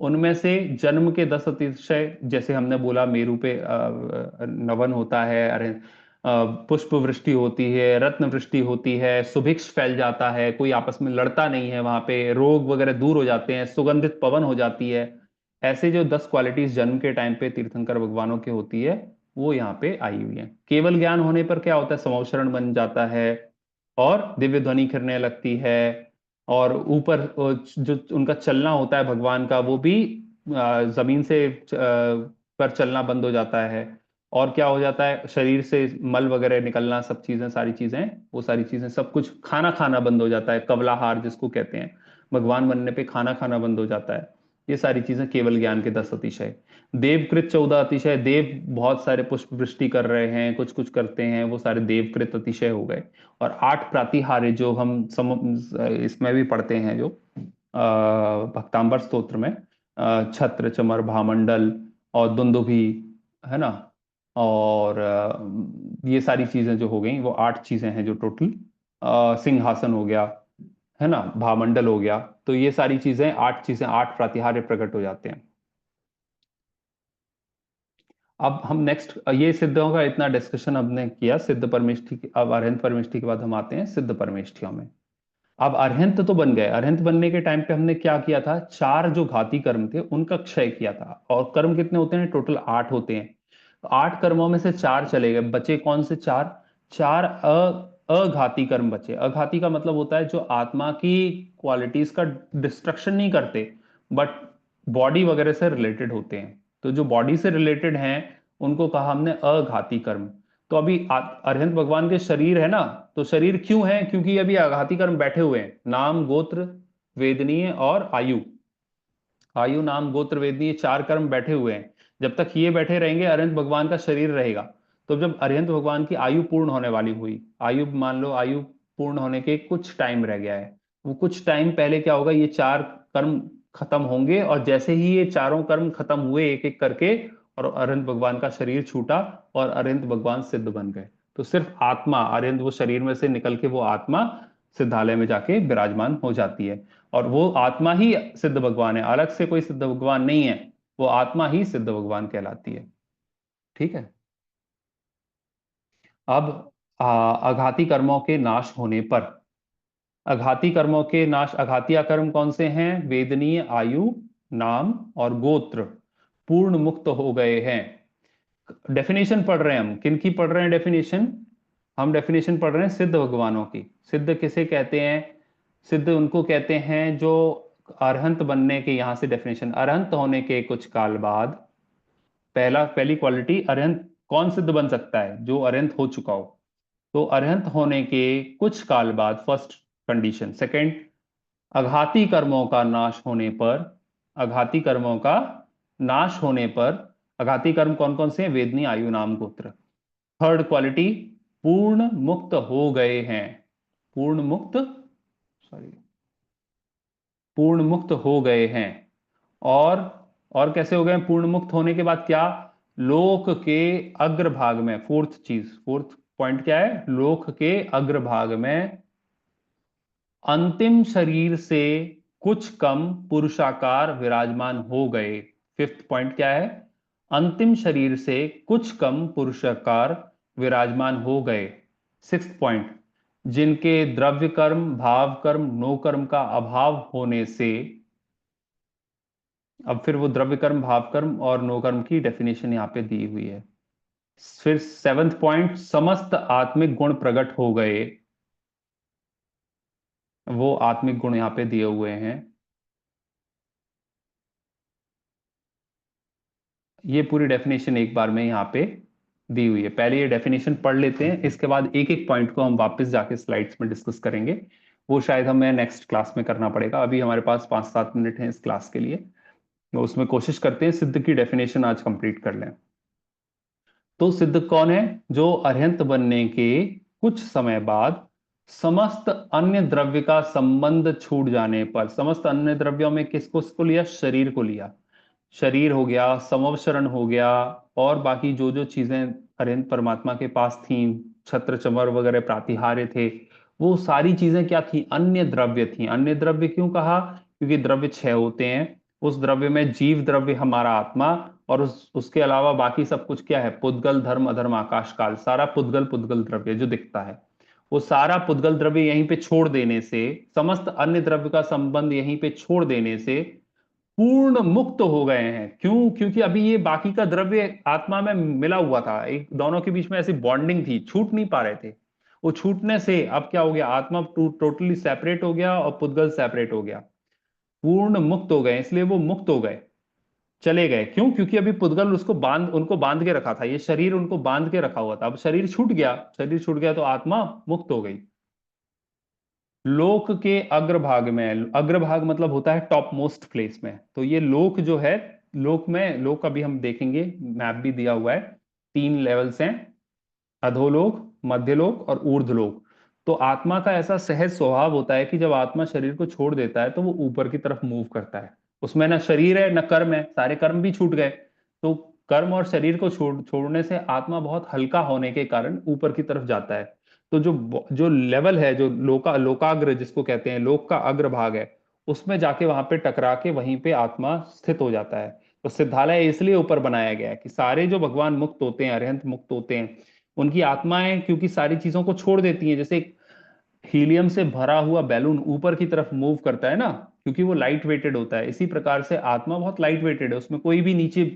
उनमें से जन्म के 10 अतिशय, जैसे हमने बोला मेरू पे नवन होता है, अरे पुष्प वृष्टि होती है, रत्न वृष्टि होती है, सुभिक्ष फैल जाता है, कोई आपस में लड़ता नहीं है, वहां पे रोग वगैरह दूर हो जाते हैं, सुगंधित पवन हो जाती है। ऐसे जो 10 क्वालिटीज जन्म के टाइम पे तीर्थंकर भगवानों की होती है, वो यहाँ पे आई हुई है। केवल ज्ञान होने पर क्या होता है? समवशरण बन जाता है और दिव्य ध्वनि करने लगती है। और ऊपर जो उनका चलना होता है भगवान का, वो भी जमीन से पर चलना बंद हो जाता है। और क्या हो जाता है? शरीर से मल वगैरह निकलना, सब चीजें, सारी चीजें, वो सारी चीजें, सब कुछ, खाना खाना बंद हो जाता है, कवलाहार जिसको कहते हैं, भगवान बनने पे खाना खाना बंद हो जाता है। ये सारी चीजें केवल ज्ञान के 10 अतिशय। देवकृत 14 अतिशय, देव बहुत सारे पुष्प वृष्टि कर रहे हैं, कुछ कुछ करते हैं, वो सारे देवकृत अतिशय हो गए। और 8 प्रातिहार्य जो हम इसमें भी पढ़ते हैं, जो भक्तांबर स्तोत्र में, छत्र, चमर, भामंडल और दुंदुभि, है ना, और ये सारी चीजें जो हो गई, वो 8 चीजें हैं जो टोटल, सिंहासन हो गया, है ना, भामंडल हो गया। तो ये सारी चीजें, 8 चीजें, 8 प्रातिहार्य प्रकट हो जाते हैं। अब हम नेक्स्ट, ये सिद्धों का इतना डिस्कशन हमने किया, सिद्ध परमेष्ठी अब अरहंत परमेष्ठी के बाद हम आते हैं सिद्ध परमेष्ठियों में। अब अरहंत तो बन गए, अरहंत बनने के टाइम पे हमने क्या किया था? 4 जो घाती कर्म थे उनका क्षय किया था। और कर्म कितने होते हैं? टोटल 8 होते हैं। तो 8 कर्मों में से 4 चले गए, बचे कौन से 4? 4 अघाती कर्म बचे। अघाती का मतलब होता है जो आत्मा की क्वालिटीज का डिस्ट्रक्शन नहीं करते, बट बॉडी वगैरह से रिलेटेड होते हैं। तो जो बॉडी से रिलेटेड हैं, उनको कहा हमने अघाती कर्म। तो अभी अरहंत भगवान के शरीर है ना, तो शरीर क्यों है? क्योंकि अभी आघाती कर्म बैठे हुए हैं, नाम, गोत्र, वेदनीय और आयु। आयु, नाम, गोत्र, वेदनीय 4 कर्म बैठे हुए हैं। जब तक ये बैठे रहेंगे, अरहंत भगवान का शरीर रहेगा। तो जब अरहंत भगवान की आयु पूर्ण होने वाली हुई, आयु मान लो, आयु पूर्ण होने के कुछ टाइम रह गया है, वो कुछ टाइम पहले क्या होगा? ये 4 कर्म खत्म होंगे, और जैसे ही ये चारों कर्म खत्म हुए एक एक करके, और अरहंत भगवान का शरीर छूटा, और अरहंत भगवान सिद्ध बन गए। तो सिर्फ आत्मा अरहंत, वो शरीर में से निकल के वो आत्मा सिद्धालय में जाके विराजमान हो जाती है। और वो आत्मा ही सिद्ध भगवान है, अलग से कोई सिद्ध भगवान नहीं है। वो आत्मा ही सिद्ध भगवान कहलाती है। ठीक है। अब आघाती कर्मों के नाश होने पर, आघाती कर्मों के नाश, आघाती कर्म कौन से हैं? वेदनीय, आयु, नाम और गोत्र पूर्ण मुक्त हो गए हैं। डेफिनेशन पढ़ रहे हैं हम, किन की पढ़ रहे हैं डेफिनेशन? हम डेफिनेशन पढ़ रहे हैं सिद्ध भगवानों की। सिद्ध किसे कहते हैं? सिद्ध उनको कहते हैं जो अरहंत बनने के, यहां से डेफिनेशन, अरहंत होने के कुछ काल बाद, पहली क्वालिटी, अरहंत कौन सिद्ध बन सकता है? जो अरहंत हो चुका हो। तो अरहंत होने के कुछ काल बाद, फर्स्ट कंडीशन। सेकंड, अघाती कर्मों का नाश होने पर, अघाती कर्मों का नाश होने पर, अघाती कर्म कौन कौन से हैं? वेदनी, आयु, नाम, गोत्र। थर्ड क्वालिटी, पूर्ण मुक्त हो गए हैं। पूर्ण मुक्त, सॉरी, पूर्ण मुक्त हो गए हैं। और और कैसे हो गए हैं? पूर्ण मुक्त होने के बाद क्या? लोक के अग्रभाग में, फोर्थ चीज, फोर्थ पॉइंट क्या है? लोक के अग्रभाग में अंतिम शरीर से कुछ कम पुरुषाकार विराजमान हो गए। फिफ्थ पॉइंट क्या है? अंतिम शरीर से कुछ कम पुरुषाकार विराजमान हो गए। सिक्स्थ पॉइंट, जिनके द्रव्य कर्म, भाव कर्म, नो कर्म का अभाव होने से, अब फिर वो द्रव्य कर्म, भाव कर्म और नो कर्म की डेफिनेशन यहां पे दी हुई है। फिर सेवंथ पॉइंट, समस्त आत्मिक गुण प्रकट हो गए। वो आत्मिक गुण यहां पे दिए हुए हैं। ये पूरी डेफिनेशन एक बार में यहाँ पे दी हुई है। पहले ये डेफिनेशन पढ़ लेते हैं, इसके बाद एक एक पॉइंट को हम वापस जाके स्लाइड्स में डिस्कस करेंगे। वो शायद हमें नेक्स्ट क्लास में करना पड़ेगा। अभी हमारे पास 5-7 मिनट हैं इस क्लास के लिए, तो उसमें कोशिश करते हैं सिद्ध की डेफिनेशन आज कंप्लीट कर लें। तो सिद्ध कौन है? जो अरहंत बनने के कुछ समय बाद समस्त अन्य द्रव्य का संबंध छूट जाने पर, समस्त अन्य द्रव्यों में किसको किसको लिया? शरीर को लिया। शरीर हो गया, समवशरण हो गया, और बाकी जो जो चीजें अरिहंत परमात्मा के पास थीं, छत्र चमर वगैरह प्रातिहार्य थे, वो सारी चीजें क्या थी? अन्य द्रव्य थी। अन्य द्रव्य क्यों कहा? क्योंकि द्रव्य छह होते हैं। उस द्रव्य में जीव द्रव्य हमारा आत्मा, और उसके अलावा बाकी सब कुछ क्या है? पुद्गल, धर्म, अधर्म, आकाश काल, सारा पुद्गल पुद्गल द्रव्य जो दिखता है, वो सारा पुद्गल द्रव्य यहीं पे छोड़ देने से, समस्त अन्य द्रव्य का संबंध यहीं पे छोड़ देने से पूर्ण मुक्त हो गए हैं। क्यों? क्योंकि अभी ये बाकी का द्रव्य आत्मा में मिला हुआ था, एक दोनों के बीच में ऐसी बॉन्डिंग थी, छूट नहीं पा रहे थे। वो छूटने से अब क्या हो गया? आत्मा टोटली सेपरेट हो गया और पुद्गल सेपरेट हो गया, पूर्ण मुक्त हो गए। इसलिए वो मुक्त हो गए, चले गए। क्यों? क्योंकि अभी पुद्गल उसको उनको बांध के रखा था, ये शरीर उनको बांध के रखा हुआ था। अब शरीर छूट गया, शरीर छूट गया तो आत्मा मुक्त हो गई। लोक के अग्रभाग में, अग्रभाग मतलब होता है टॉप मोस्ट प्लेस में। तो ये लोक जो है, लोक में, लोक अभी हम देखेंगे, मैप भी दिया हुआ है, 3 लेवल्स हैं, अधोलोक, मध्यलोक और ऊर्ध्वलोक। तो आत्मा का ऐसा सहज स्वभाव होता है कि जब आत्मा शरीर को छोड़ देता है तो वो ऊपर की तरफ मूव करता है। उसमें ना शरीर है ना कर्म है, सारे कर्म भी छूट गए। तो कर्म और शरीर को छोड़ने से आत्मा बहुत हल्का होने के कारण ऊपर की तरफ जाता है। तो जो जो लेवल है, जो लोकाग्र जिसको कहते हैं, लोक का अग्रभाग है, उसमें जाके वहां पे टकरा के वहीं पे आत्मा स्थित हो जाता है। तो सिद्धालय इसलिए ऊपर बनाया गया है कि सारे जो भगवान मुक्त होते हैं, अरिहंत मुक्त होते हैं, उनकी आत्माएं क्योंकि सारी चीजों को छोड़ देती हैं, जैसे एक हीलियम से भरा हुआ बैलून ऊपर की तरफ मूव करता है ना, क्योंकि वो लाइट वेटेड होता है, इसी प्रकार से आत्मा बहुत लाइट वेटेड है, उसमें कोई भी नीचे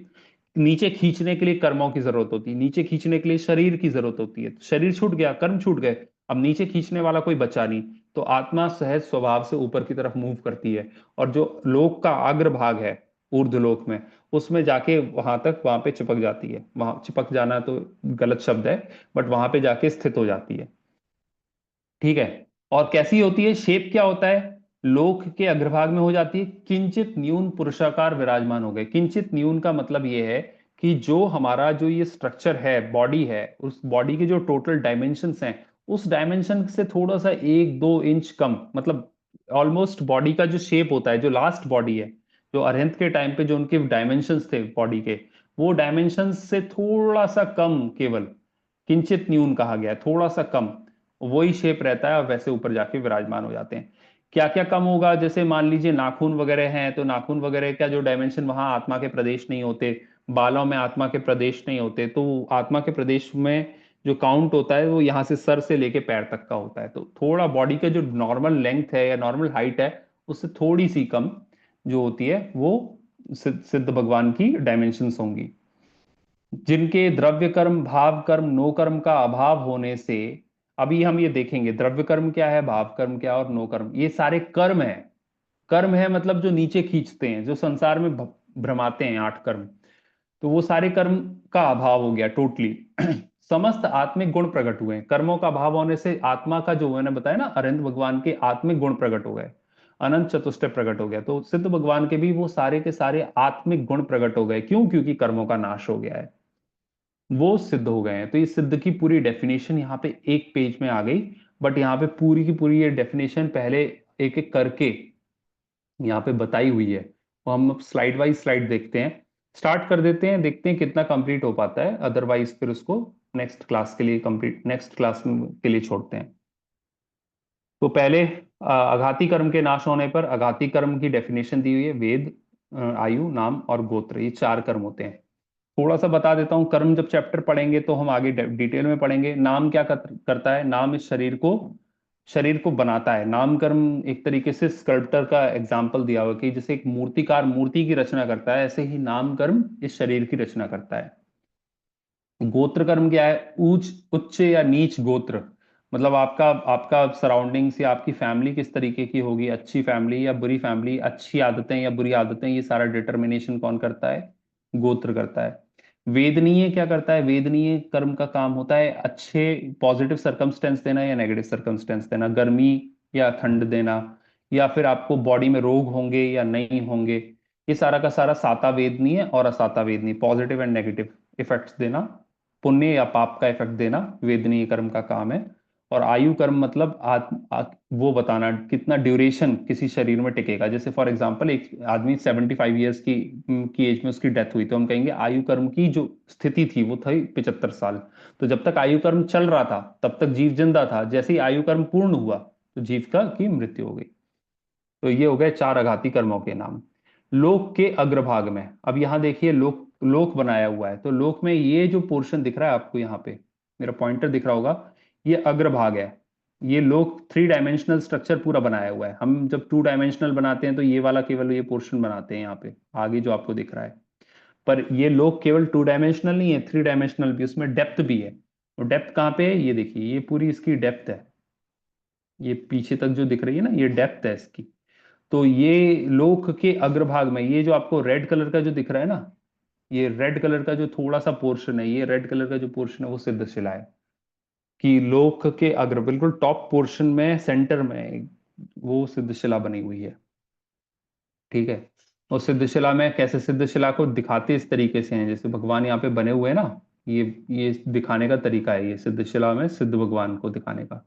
नीचे खींचने के लिए कर्मों की जरूरत होती है, नीचे खींचने के लिए शरीर की जरूरत होती है। तो शरीर छूट गया, कर्म छूट गए, अब नीचे खींचने वाला कोई बचा नहीं। तो आत्मा सहज स्वभाव से ऊपर की तरफ मूव करती है, और जो लोक का अग्र भाग है, ऊर्ध्वलोक में, उसमें जाके वहां तक, वहां पे चिपक जाती है। वहां चिपक जाना तो गलत शब्द है, बट वहां पे जाके स्थित हो जाती है। ठीक है। और कैसी होती है? शेप क्या होता है? लोक के अग्रभाग में हो जाती है, किंचित न्यून पुरुषाकार विराजमान हो गए। किंचित न्यून का मतलब ये है कि जो हमारा जो ये स्ट्रक्चर है, बॉडी है, उस बॉडी के जो टोटल डायमेंशंस हैं, उस डायमेंशन से थोड़ा सा 1-2 इंच कम, मतलब ऑलमोस्ट बॉडी का जो शेप होता है, जो लास्ट बॉडी है, जो अरहंत के टाइम पे जो उनके डायमेंशंस थे बॉडी के, वो डायमेंशंस से थोड़ा सा कम, केवल किंचित न्यून कहा गया है, थोड़ा सा कम, वही शेप रहता है और वैसे ऊपर जाके विराजमान हो जाते हैं। क्या क्या कम होगा? जैसे मान लीजिए नाखून वगैरह हैं, तो नाखून वगैरह का जो डायमेंशन, वहां आत्मा के प्रदेश नहीं होते। बालों में आत्मा के प्रदेश नहीं होते, तो आत्मा के प्रदेश में जो काउंट होता है वो यहाँ से सर से लेके पैर तक का होता है। तो थोड़ा बॉडी का जो नॉर्मल लेंथ है या नॉर्मल हाइट है, उससे थोड़ी सी कम जो होती है, वो सिद्ध भगवान की डायमेंशंस होंगी। जिनके द्रव्य कर्म, भाव कर्म, नो कर्म का अभाव होने से, अभी हम ये देखेंगे द्रव्य कर्म क्या है, भाव कर्म क्या है, और नो कर्म, ये सारे कर्म है। कर्म है मतलब जो नीचे खींचते हैं, जो संसार में भ्रमाते हैं, 8 कर्म। तो वो सारे कर्म का अभाव हो गया टोटली। समस्त आत्मिक गुण प्रकट हुए हैं। कर्मों का अभाव होने से आत्मा का, जो मैंने बताया ना, अरविंद भगवान के आत्मिक गुण प्रकट हो गए, अनंत चतुष्टय प्रकट हो गया। तो सिद्ध भगवान के भी वो सारे के सारे आत्मिक गुण प्रकट हो गए। क्यों? क्योंकि कर्मों का नाश हो गया है, वो सिद्ध हो गए हैं। तो ये सिद्ध की पूरी डेफिनेशन यहाँ पे एक पेज में आ गई, बट यहाँ पे पूरी की पूरी ये डेफिनेशन पहले एक एक करके यहाँ पे बताई हुई है। तो हम अब स्लाइड वाइज स्लाइड देखते हैं, स्टार्ट कर देते हैं, देखते हैं कितना कंप्लीट हो पाता है, अदरवाइज फिर उसको नेक्स्ट क्लास के लिए, कंप्लीट नेक्स्ट क्लास के लिए छोड़ते हैं। तो पहले अघाती कर्म के नाश होने पर, अघाती कर्म की डेफिनेशन दी हुई है, वेद, आयु, नाम और गोत्र, ये 4 कर्म होते हैं। थोड़ा सा बता देता हूँ, कर्म जब चैप्टर पढ़ेंगे तो हम आगे डिटेल में पढ़ेंगे। नाम क्या करता है? नाम इस शरीर को बनाता है। नाम कर्म एक तरीके से स्कल्प्टर का एग्जाम्पल दिया हुआ है कि जैसे एक मूर्तिकार मूर्ति की रचना करता है, ऐसे ही नाम कर्म इस शरीर की रचना करता है। गोत्र कर्म क्या है? उच्च या नीच गोत्र, मतलब आपका आपका सराउंडिंग्स या आपकी फैमिली किस तरीके की होगी, अच्छी फैमिली या बुरी फैमिली, अच्छी आदतें या बुरी आदतें, ये सारा डिटर्मिनेशन कौन करता है? गोत्र करता है। वेदनीय क्या करता है? वेदनीय कर्म का काम होता है अच्छे पॉजिटिव सर्कमस्टेंस देना या नेगेटिव सर्कमस्टेंस देना, गर्मी
या ठंड देना, या फिर आपको बॉडी में रोग होंगे या नहीं होंगे, ये सारा का सारा साता वेदनीय और असाता वेदनीय, पॉजिटिव एंड नेगेटिव इफेक्ट्स देना, पुण्य या पाप का इफेक्ट देना वेदनीय कर्म का काम है। और आयु कर्म मतलब वो बताना कितना ड्यूरेशन किसी शरीर में टिकेगा। जैसे फॉर एग्जांपल एक आदमी 75 ईयर्स की एज में उसकी डेथ हुई, तो हम कहेंगे आयु कर्म की जो स्थिति थी वो थी 75 साल। तो जब तक आयु कर्म चल रहा था तब तक जीव जिंदा था, जैसे ही आयु कर्म पूर्ण हुआ तो जीव का की मृत्यु हो गई। तो ये हो गए चार आघाती कर्मों के नाम। लोक के अग्रभाग में, अब यहां देखिए लोक लोक बनाया हुआ है, तो लोक में ये जो पोर्शन दिख रहा है आपको यहाँ पे, मेरा पॉइंटर दिख रहा होगा, ये अग्रभाग है। ये लोक 3 डायमेंशनल स्ट्रक्चर पूरा बनाया हुआ है। हम जब 2 डायमेंशनल बनाते हैं तो ये वाला केवल ये पोर्शन बनाते हैं यहाँ पे आगे जो आपको दिख रहा है। पर ये लोक केवल 2 डायमेंशनल नहीं है, 3 डायमेंशनल भी, उसमें डेप्थ भी है। और डेप्थ कहाँ पे है, ये देखिए, ये पूरी इसकी डेप्थ है। ये पीछे तक जो दिख रही है ना, ये डेप्थ है इसकी। तो ये लोक के अग्रभाग में ये जो आपको रेड कलर का जो दिख रहा है ना, ये रेड कलर का जो थोड़ा सा पोर्शन है, ये रेड कलर का जो पोर्शन है वो सिद्धशिला है। कि लोक के अग्र बिल्कुल टॉप पोर्शन में सेंटर में वो सिद्धशिला बनी हुई है। ठीक है। और सिद्धशिला में कैसे सिद्धशिला को दिखाते इस तरीके से हैं, जैसे भगवान यहाँ पे बने हुए हैं ना, ये दिखाने का तरीका है, ये सिद्धशिला में सिद्ध भगवान को दिखाने का।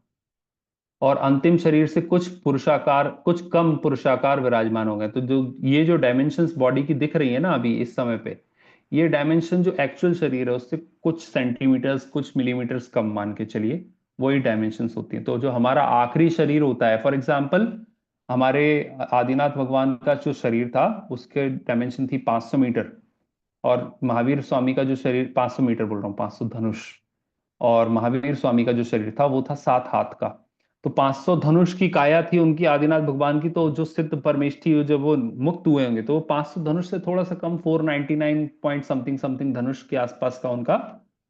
और अंतिम शरीर से कुछ पुरुषाकार, कुछ कम पुरुषाकार विराजमान हो गए। तो जो ये जो डायमेंशंस बॉडी की दिख रही है ना अभी इस समय पे, ये डायमेंशन जो एक्चुअल शरीर है उससे कुछ सेंटीमीटर्स कुछ मिलीमीटर्स कम मान के चलिए, वही डायमेंशंस होती हैं। तो जो हमारा आखिरी शरीर होता है, फॉर एग्जाम्पल हमारे आदिनाथ भगवान का जो शरीर था उसके डायमेंशन थी 500 मीटर। और महावीर स्वामी का जो शरीर, 500 मीटर बोल रहा हूँ, 500 धनुष। और महावीर स्वामी का जो शरीर था वो था 7 हाथ का। तो 500 धनुष की काया थी उनकी आदिनाथ भगवान की। तो जो सिद्ध परमेश थी जब वो मुक्त हुए होंगे तो वो 500 धनुष से थोड़ा सा कम, 499 पॉइंट समथिंग समथिंग धनुष के आसपास का उनका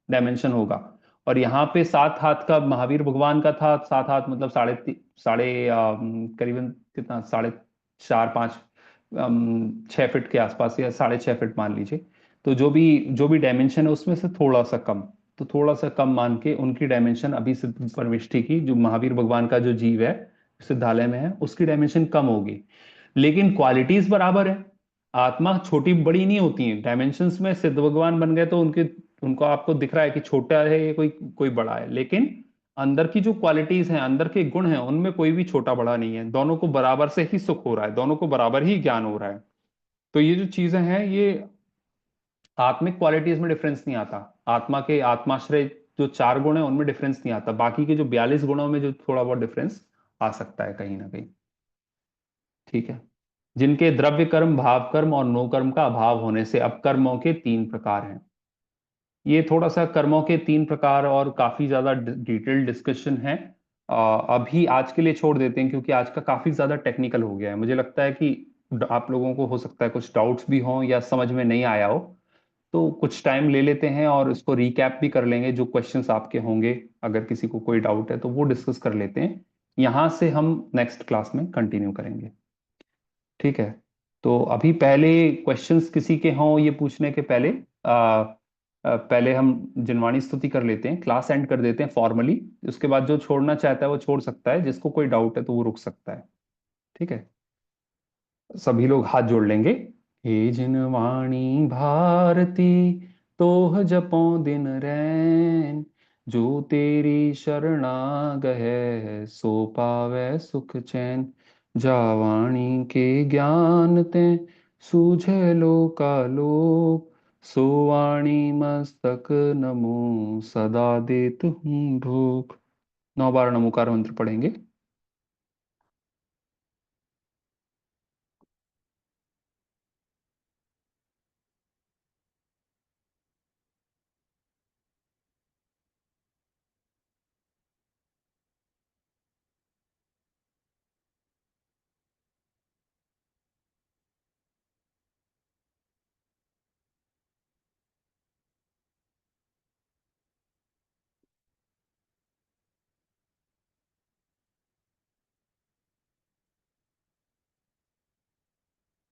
डायमेंशन होगा। और यहाँ पे 7 हाथ का महावीर भगवान का था। 7 हाथ मतलब करीबन कितना, 4.5 5 6 फीट के आसपास, या 6.5 फीट मान लीजिए। तो जो भी डायमेंशन है उसमें से थोड़ा सा कम। तो थोड़ा सा कम मान के उनकी डायमेंशन अभी सिद्ध परमिष्ठि की, जो महावीर भगवान का जो जीव है सिद्धालय में है, उसकी डायमेंशन कम होगी। लेकिन क्वालिटीज बराबर है। आत्मा छोटी बड़ी नहीं होती है डायमेंशंस में। सिद्ध भगवान बन गए तो उनके उनको आपको दिख रहा है कि छोटा है ये, कोई कोई बड़ा है, लेकिन अंदर की जो क्वालिटीज हैं, अंदर के गुण हैं, उनमें कोई भी छोटा बड़ा नहीं है। दोनों को बराबर से ही सुख हो रहा है, दोनों को बराबर ही ज्ञान हो रहा है। तो ये जो चीजें हैं, ये आत्मिक क्वालिटीज में डिफरेंस नहीं आता। आत्मा के आत्माश्रय जो 4 गुण है उनमें डिफरेंस नहीं आता, बाकी के जो 42 गुणों में जो थोड़ा बहुत डिफरेंस आ सकता है कहीं ना कहीं। ठीक है। जिनके द्रव्य कर्म, भाव कर्म और नो कर्म का अभाव होने से अब कर्मों के 3 प्रकार हैं। ये थोड़ा सा कर्मों के 3 प्रकार और काफी ज्यादा डिटेल्ड डिस्कशन है। अभी आज के लिए छोड़ देते हैं क्योंकि आज का काफी ज्यादा टेक्निकल हो गया है। मुझे लगता है कि आप लोगों को हो सकता है कुछ डाउट्स भी हों या समझ में नहीं आया हो। तो कुछ टाइम ले लेते हैं और इसको रिकैप भी कर लेंगे, जो क्वेश्चंस आपके होंगे। अगर किसी को कोई डाउट है तो वो डिस्कस कर लेते हैं। यहाँ से हम नेक्स्ट क्लास में कंटिन्यू करेंगे। ठीक है। तो अभी पहले क्वेश्चंस किसी के हों ये पूछने के पहले पहले हम जिनवाणी स्तुति कर लेते हैं, क्लास एंड कर देते हैं फॉर्मली। उसके बाद जो छोड़ना चाहता है वो छोड़ सकता है, जिसको कोई डाउट है तो वो रुक सकता है। ठीक है। सभी लोग हाथ जोड़ लेंगे। हे जिनवाणी भारती, तोह जपों दिन रैन, जो तेरी शरणा गए सो पावे सुख चैन। जावाणी के ज्ञान ते सूझे लोकालोक, सो वाणी मस्तक नमो सदा देत हूँ ढोक। 9 बार नमोकार मंत्र पढ़ेंगे।